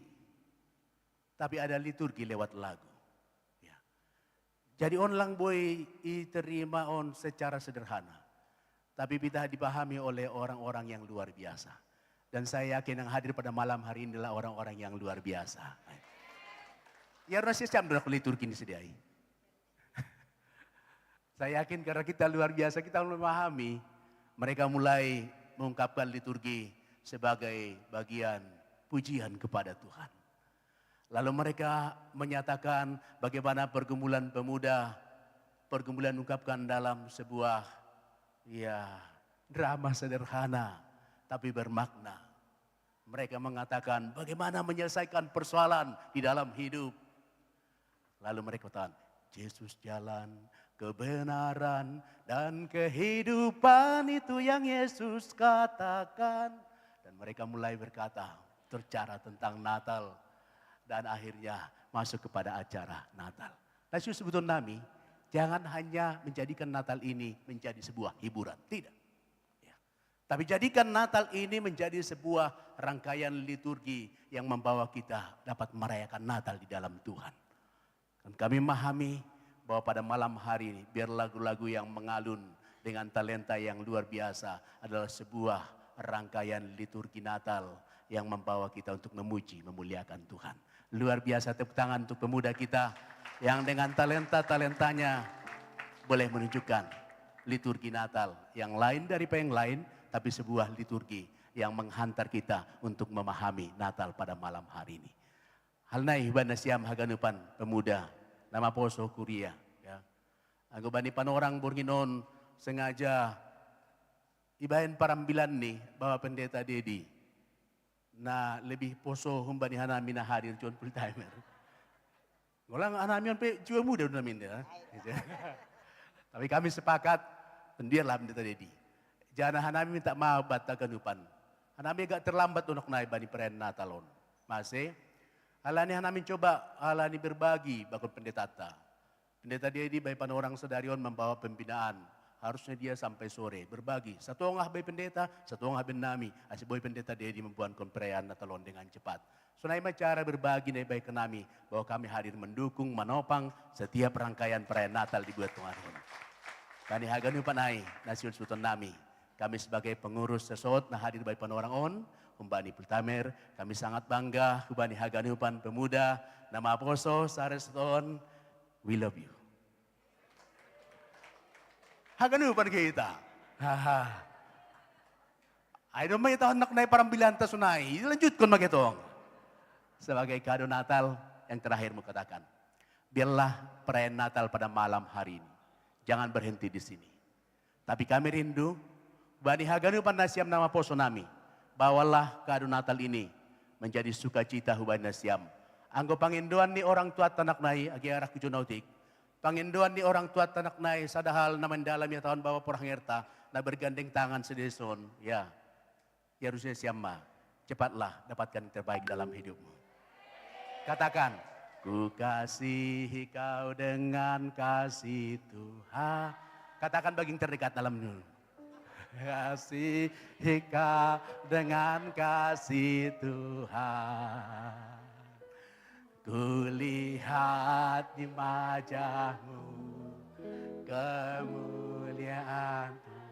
tapi ada liturgi lewat lagu. Ya. Jadi on lang boy diterima on secara sederhana, tapi kita dipahami oleh orang-orang yang luar biasa. Dan saya yakin yang hadir pada malam hari ini adalah orang-orang yang luar biasa. Ya harus siap dengan liturgi ini sediai. Saya yakin karena kita luar biasa, kita memahami. Mereka mulai mengungkapkan liturgi sebagai bagian pujian kepada Tuhan. Lalu mereka menyatakan bagaimana pergumulan pemuda, pergumulan ungkapkan dalam sebuah drama sederhana tapi bermakna. Mereka mengatakan bagaimana menyelesaikan persoalan di dalam hidup. Lalu mereka katakan, Yesus jalan, kebenaran dan kehidupan itu yang Yesus katakan. Dan mereka mulai berkata, tercara tentang Natal. Dan akhirnya masuk kepada acara Natal. Nah sebetulnya nami, jangan hanya menjadikan Natal ini menjadi sebuah hiburan. Tidak. Ya. Tapi jadikan Natal ini menjadi sebuah rangkaian liturgi yang membawa kita dapat merayakan Natal di dalam Tuhan. Dan kami memahami bahwa pada malam hari ini biar lagu-lagu yang mengalun dengan talenta yang luar biasa adalah sebuah rangkaian liturgi Natal yang membawa kita untuk memuji, memuliakan Tuhan. Luar biasa, tepuk tangan untuk pemuda kita yang dengan talenta-talentanya boleh menunjukkan liturgi Natal yang lain dari yang lain, tapi sebuah liturgi yang menghantar kita untuk memahami Natal pada malam hari ini. Halnai hibana siam haganupan pemuda nama poso kuria. Ya. Aku bani panorang Borginon sengaja ibahin parambilan nih bahwa pendeta Dedi. Nah lebih poso humbani hanami na hadir cuman full timer. Ngolang hanami pe jiwa muda udah minta. Tapi kami sepakat pendiarlah pendeta Dedi. Jangan hanami minta maaf bata kanupan. Hanami agak terlambat untuk naik bani perayaan Natalon. Masih alani hanami coba alani berbagi bakal pendeta ta. Pendeta Dedi baik panorang sedarion membawa pembinaan. Harusnya dia sampai sore berbagi. Satu ongah bayi pendeta, satu ongah benami. Asyik boy pendeta Dedi membuat perayaan Natalon dengan cepat. Sunai cara berbagi nih baik kenami bahwa kami hadir mendukung, menopang setiap rangkaian perayaan Natal dibuat Tuhan. Kami haganu panai nasion sultan nami. Kami sebagai pengurus sesot nah hadir baik panorang on. Humbani Pultamer, kami sangat bangga. Humbani haganupan pemuda, nama Aposo, Sareston, we love you. Haganupan kita. Ay do may tahun nak na parambilan ta sunay. Lanjut kon magitong. Sebagai kado Natal yang terakhir mau katakan. Biarlah perayaan Natal pada malam hari ini. Jangan berhenti di sini. Tapi kami rindu bani haganupan nasiam nama poso nami. Bawalah kado Natal ini menjadi sukacita hubani nasiam. Anggo panginduan ni orang tua tanak nai agi arah kujonautik. Panginduan ni orang tua tanak nai sadahal na mendalam ya tahun bawa porhangerta na bergandeng tangan sedeson. Ya harusnya siamma. Cepatlah dapatkan yang terbaik dalam hidupmu. Katakan, ku kasihi kau dengan kasih Tuhan. Katakan bagi yang terdekat dalam dulu. Kasihi kau dengan kasih Tuhan. Kulihat di wajahmu kemuliaan Tuhan.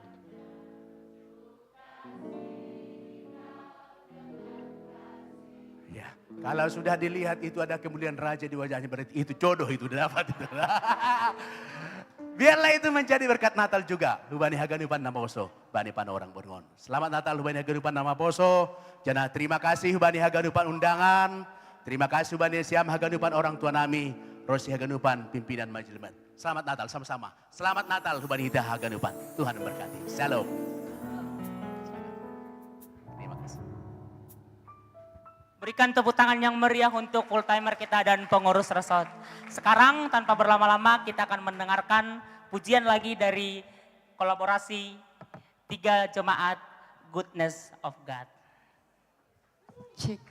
Ya, kalau sudah dilihat itu ada kemuliaan raja di wajahnya berarti itu jodoh itu udah dapat itu. Biarlah itu menjadi berkat Natal juga. Hubani haganupan nama poso, bani panorang Borngon. Selamat Natal hubani haganupan nama poso. Jana terima kasih hubani haganupan undangan. Terima kasih hubani siam haganupan orang tua nami. Rosi haganupan pimpinan majelis. Selamat Natal sama-sama. Selamat Natal hubani hita haganupan. Tuhan memberkati. Shalom. Terima kasih. Berikan tepuk tangan yang meriah untuk full timer kita dan pengurus resort. Sekarang tanpa berlama-lama kita akan mendengarkan pujian lagi dari kolaborasi 3 jemaat Goodness of God. Cek.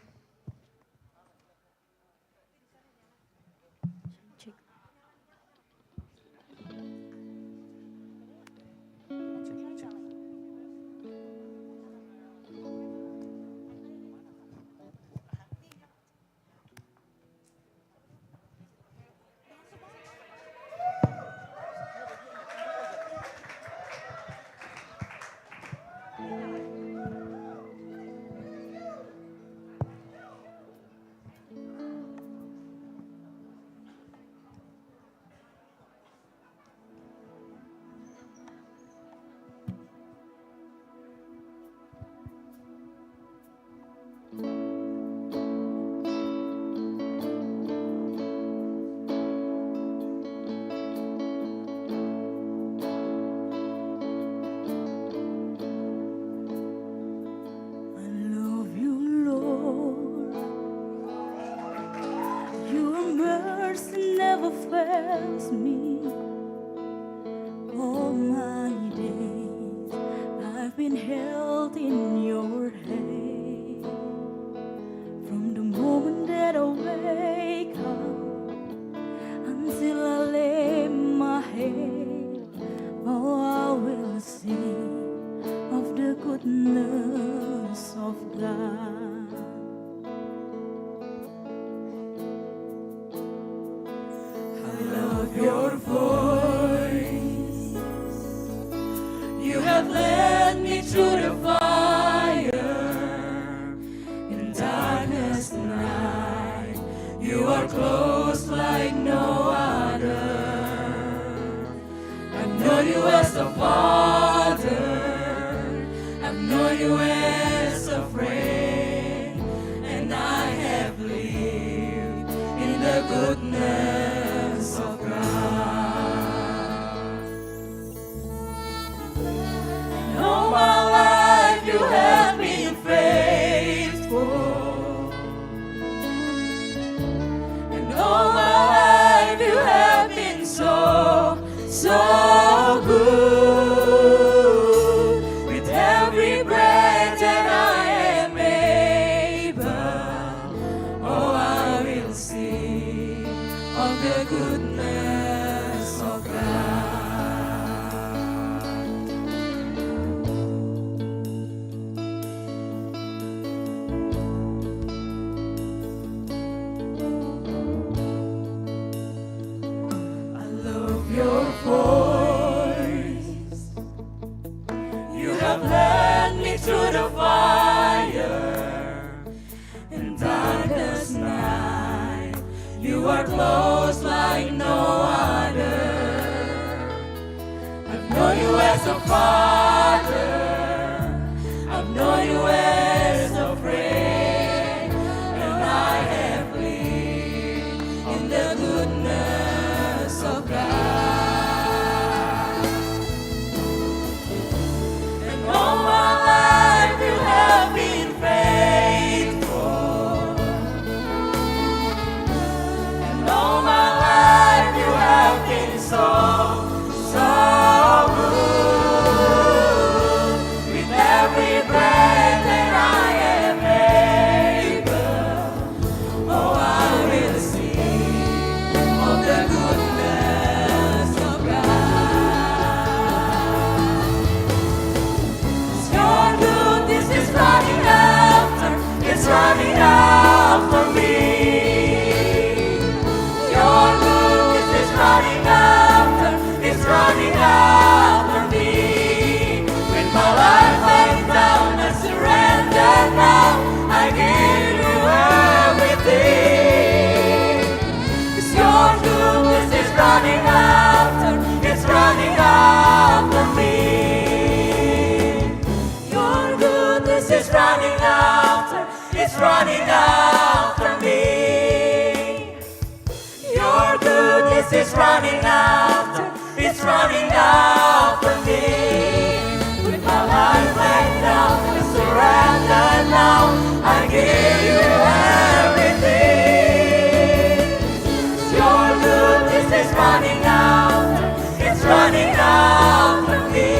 fails me. All my days I've been held in your hand. From the moment that I wake up until I lay my head, oh, I will sing of the goodness of God. I love your voice. You have led me through the fire in darkness night. You are close like no other. I've known you as a father. I've known you as a friend, and I have lived in the goodness of God. And all my life you have been faithful, and all my life you have been so good. With every breath that I am able, oh, I will sing of the goodness of God. I love your voice. You have led me through the fire in darkest night. You are close like no other. I've known you as a father. I've known you as a friend, and I have lived in the goodness of God. And all my life you have been faithful. And all my life you have been so good. With every breath that I am able, oh, I will sing of the goodness of God. Your goodness is running after, it's running after me. Your goodness is running after, it's running after me. When my life laid down, I surrender now. I give you everything. 'Cause your goodness is running after, it's running after me. Your goodness is running after, it's running after me. Your goodness is running after, it's running after me. With my life laid down, I surrender now. I give you everything. Your goodness is running after, it's running after me.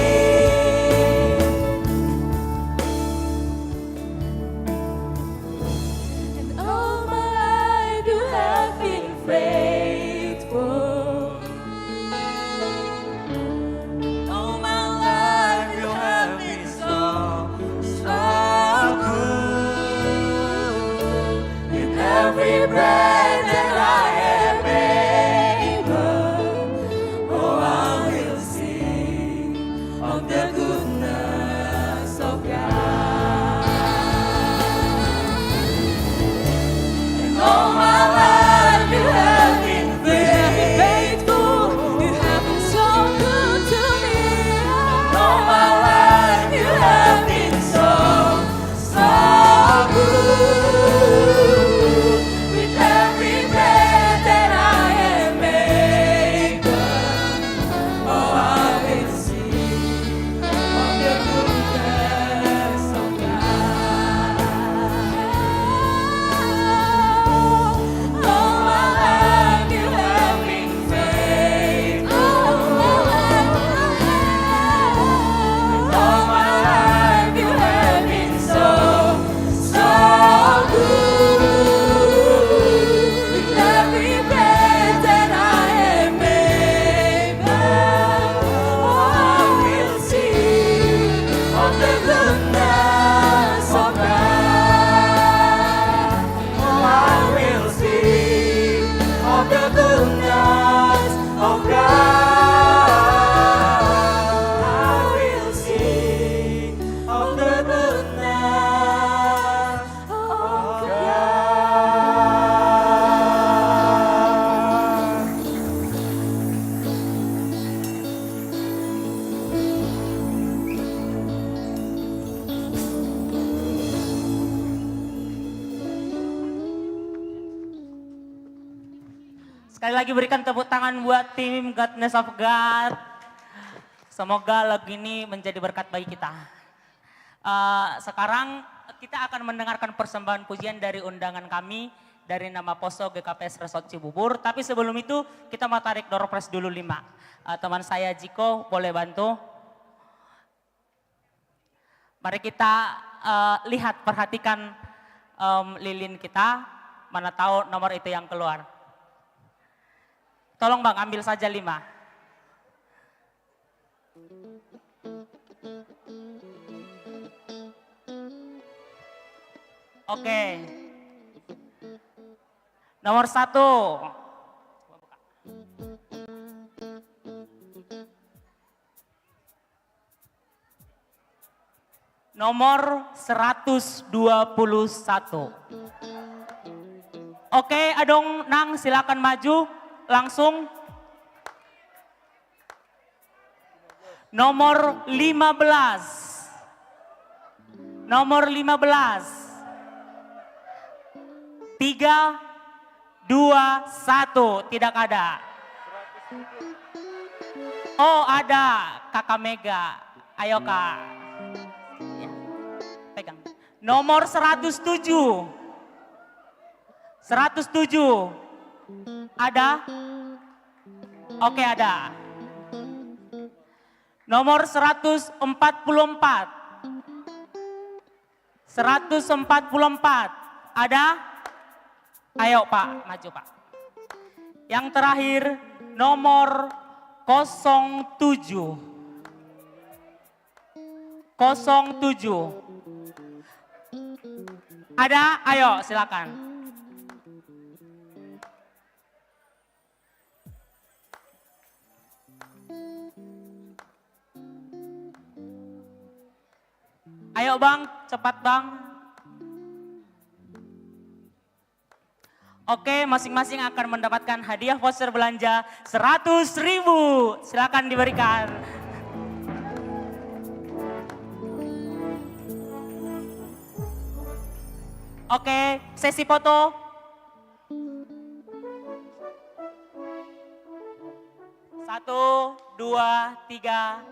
And all my life you have been faithful. Sekali lagi berikan tepuk tangan buat tim Godness of God. Semoga lagu ini menjadi berkat bagi kita. Sekarang kita akan mendengarkan persembahan pujian dari undangan kami dari nama Poso GKPS Resort Cibubur. Tapi sebelum itu kita mau tarik door prize dulu 5. Teman saya Jiko boleh bantu. Mari kita lihat, perhatikan lilin kita. Mana tahu nomor itu yang keluar. Tolong Bang, ambil saja 5. Oke. Nomor 1. Nomor 121. Oke, Adong Nang silakan maju langsung. Nomor 15. Nomor 15. 3, 2, 1, tidak ada. Oh ada, Kakak Mega. Ayo Kak. Ya, pegang. Nomor 107. 107. Ada? Oke ada. Nomor 144. 144. Ada? Ayo Pak, maju Pak. Yang terakhir nomor 07. 07. Ada? Ayo silakan. Ayo Bang, cepat Bang. Oke, masing-masing akan mendapatkan hadiah voucher belanja 100.000. Silakan diberikan. Oke, sesi foto. Satu, 2, 3.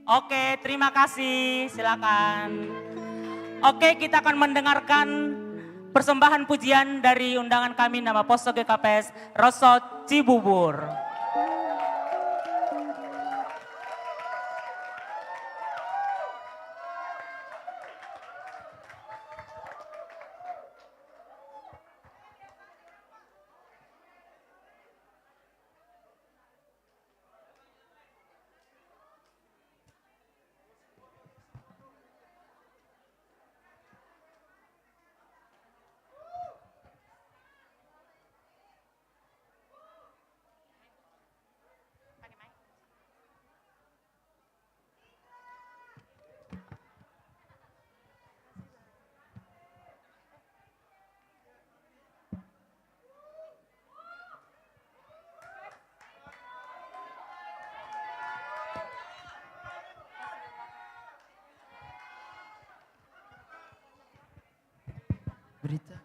Oke, terima kasih. Silakan. Oke, kita akan mendengarkan persembahan pujian dari undangan kami nama Poso GKPS Resort Cibubur. Berita.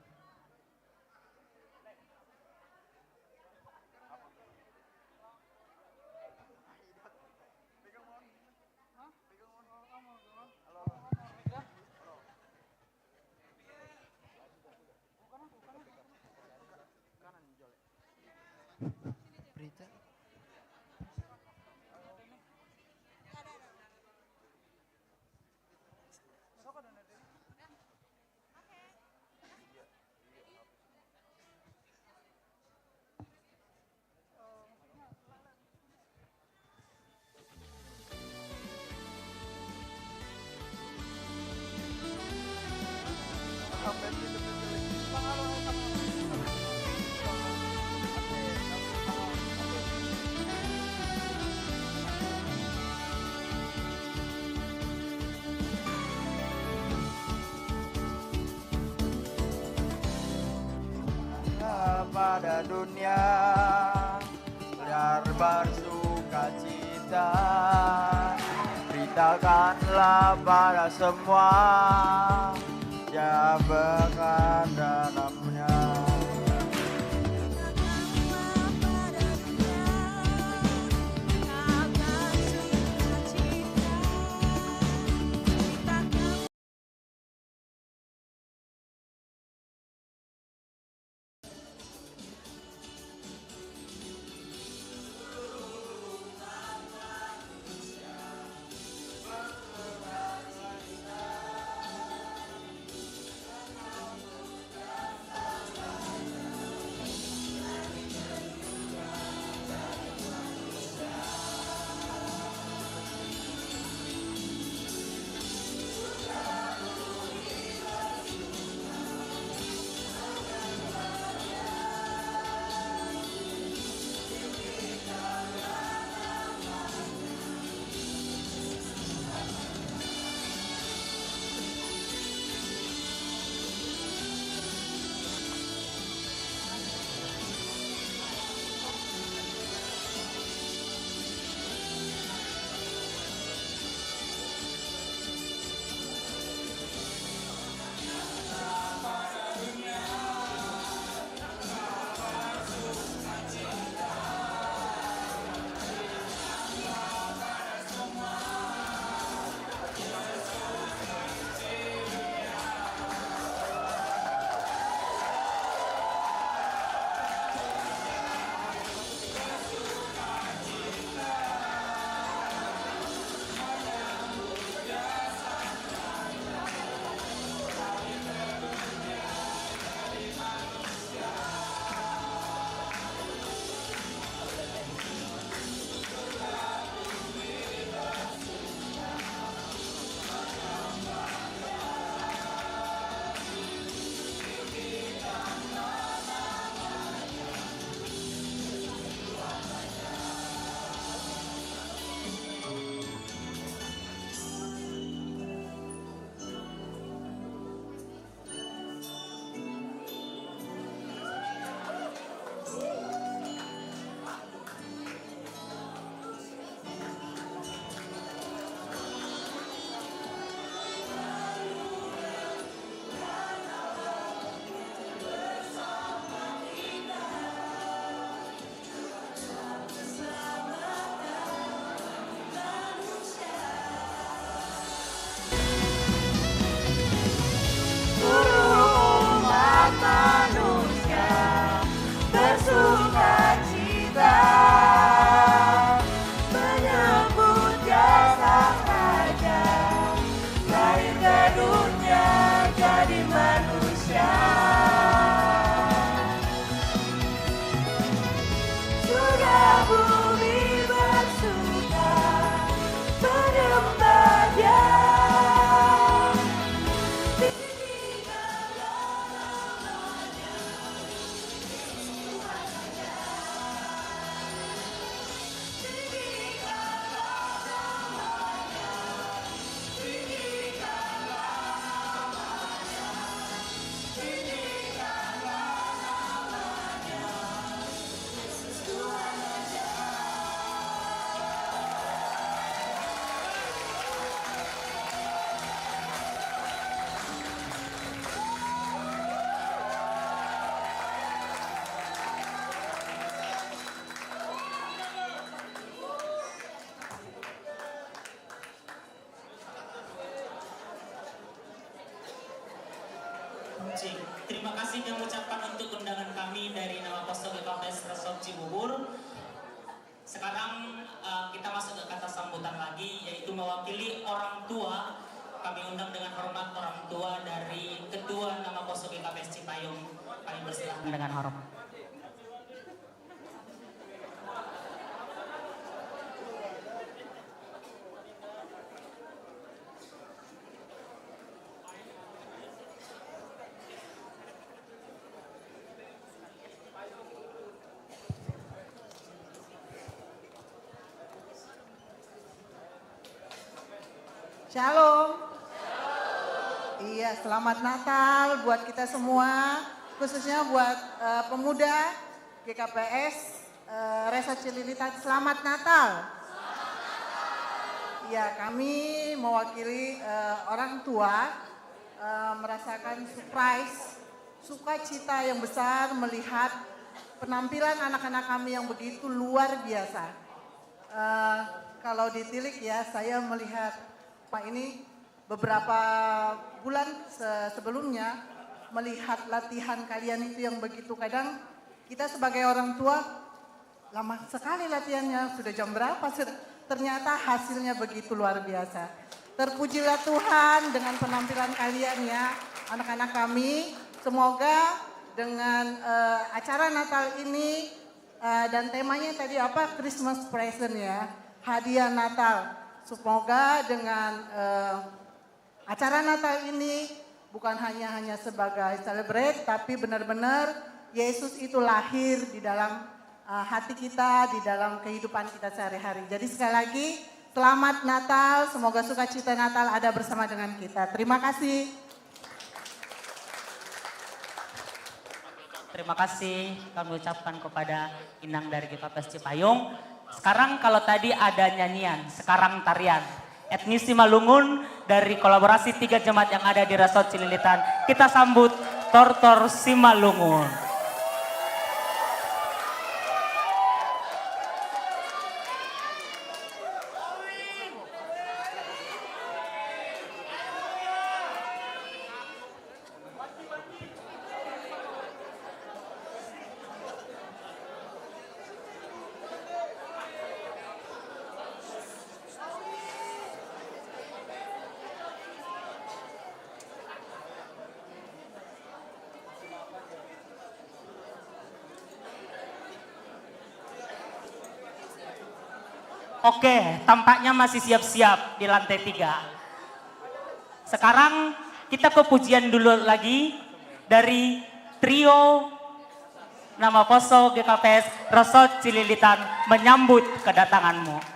Berita. Pada dunia biar bersuka cita, beritakanlah pada semua yang berkat dalamnya. Cik. Terima kasih kami ucapkan untuk undangan kami dari nama Posko GKPS Resort Cibubur. Sekarang kita masuk ke kata sambutan lagi, yaitu mewakili orang tua. Kami undang dengan hormat orang tua dari Ketua nama Posko GKPS Cipayung. Kami persilahkan dengan hormat. Shalom. Iya, selamat Natal buat kita semua, khususnya buat pemuda GKPS Resort Cililitan. Selamat Natal. Iya, kami mewakili orang tua merasakan surprise, sukacita yang besar melihat penampilan anak-anak kami yang begitu luar biasa. Kalau ditilik ya, saya melihat Pak ini beberapa bulan sebelumnya melihat latihan kalian itu yang begitu, kadang kita sebagai orang tua lama sekali latihannya, sudah jam berapa, ternyata hasilnya begitu luar biasa. Terpujilah Tuhan dengan penampilan kalian ya anak-anak kami. Semoga dengan acara Natal ini dan temanya tadi apa, Christmas present ya, hadiah Natal. Semoga dengan acara Natal ini bukan hanya sebagai celebrate, tapi benar-benar Yesus itu lahir di dalam hati kita, di dalam kehidupan kita sehari-hari. Jadi sekali lagi, selamat Natal, semoga sukacita Natal ada bersama dengan kita. Terima kasih. Terima kasih kami ucapkan kepada Inang dari GKPS Cipayung. Sekarang kalau tadi ada nyanyian, sekarang tarian. Etnis Simalungun dari kolaborasi 3 jemaat yang ada di Resort Cililitan. Kita sambut Tortor Simalungun. Oke, tampaknya masih siap-siap di lantai 3. Sekarang kita ke pujian dulu lagi dari trio nama Poso GKPS Resort Cililitan, menyambut kedatanganmu.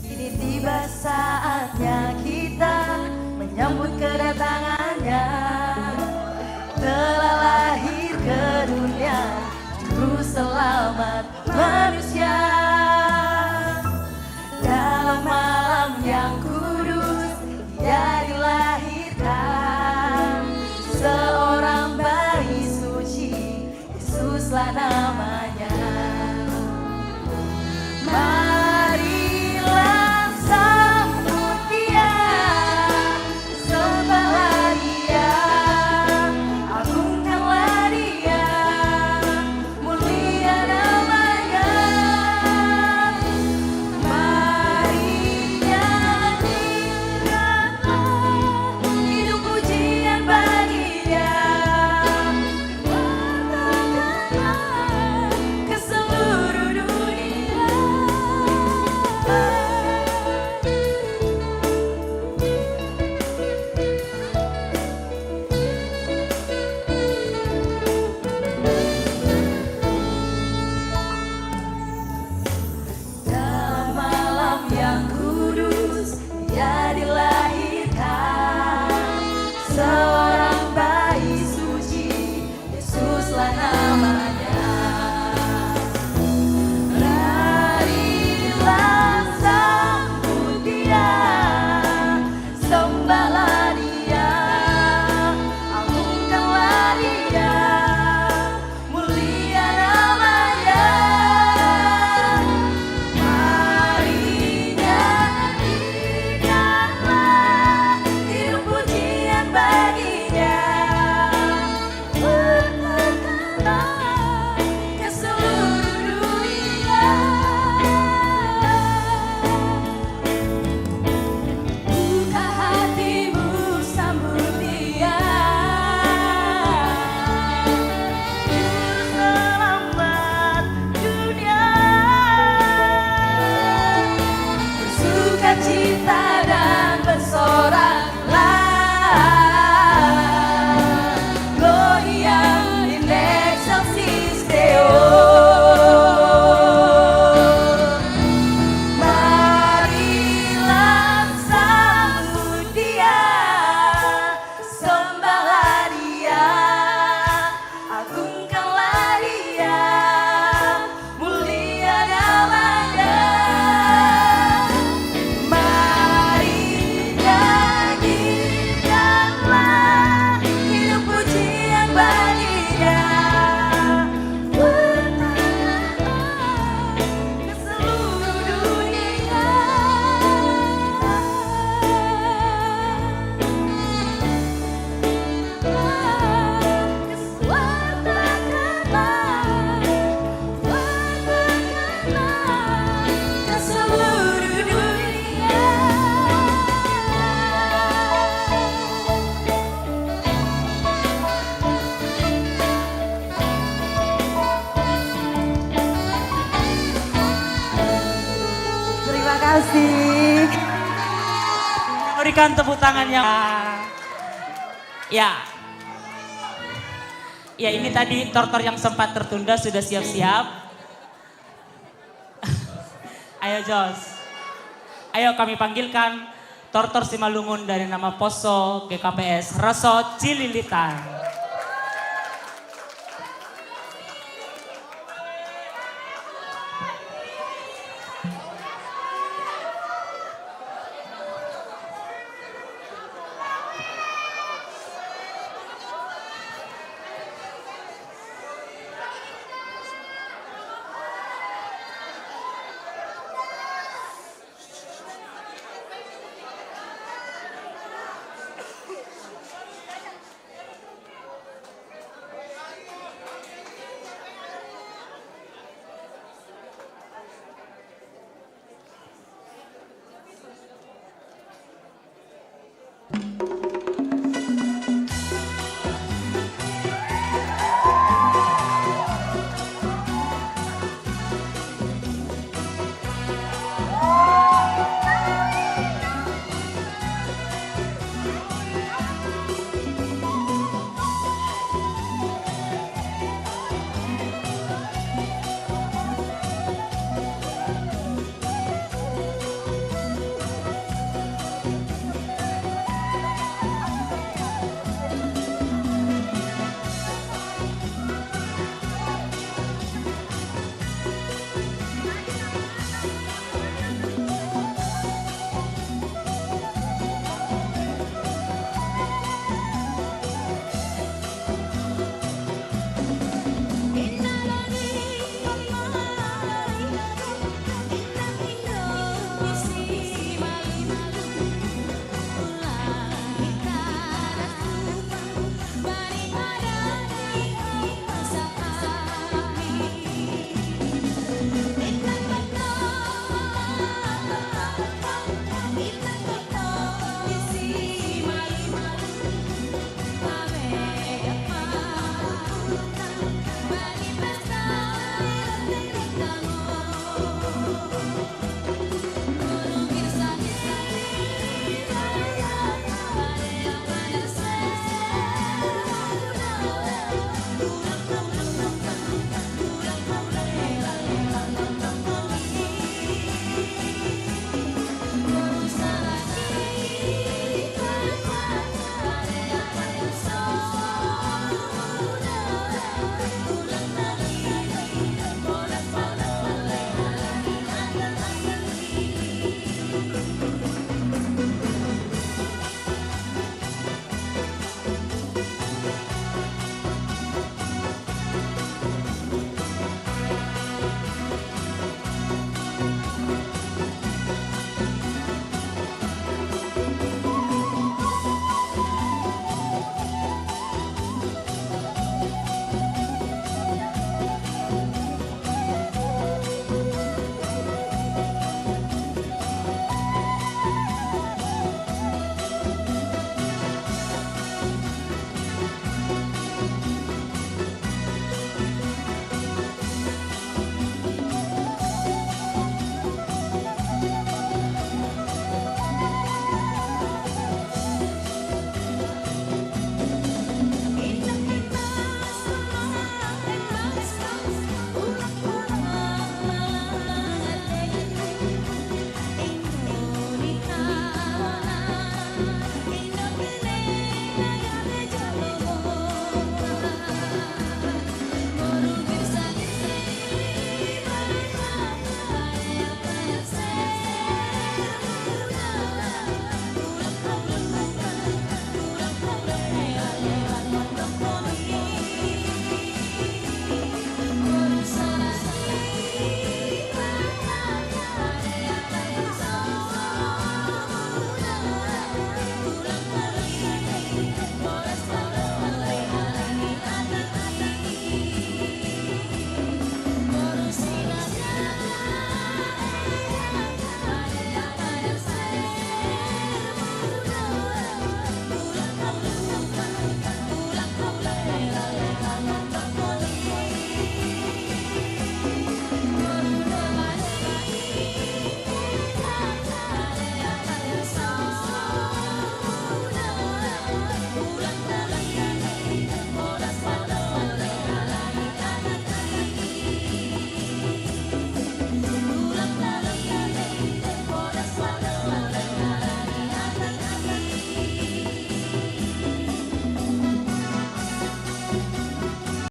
Kini tiba saatnya kita menyambut kedatangan sukacita dan bersoraklah. Gloria in excelsis Deo. Marilah sambut Dia, sembahlah Dia, agungkanlah Dia, mulia namanya. Mari nyanyikanlah hidup pujian baginya. Bertanahlah ke seluruh dunia. Ke seluruh dunia. Terima kasih. Berikan tepuk tangannya. Ya. Ya, ini tadi tortor yang sempat tertunda sudah siap-siap. Ayo Jos. Ayo kami panggilkan Tortor Simalungun dari nama Poso GKPS Resort Cililitan.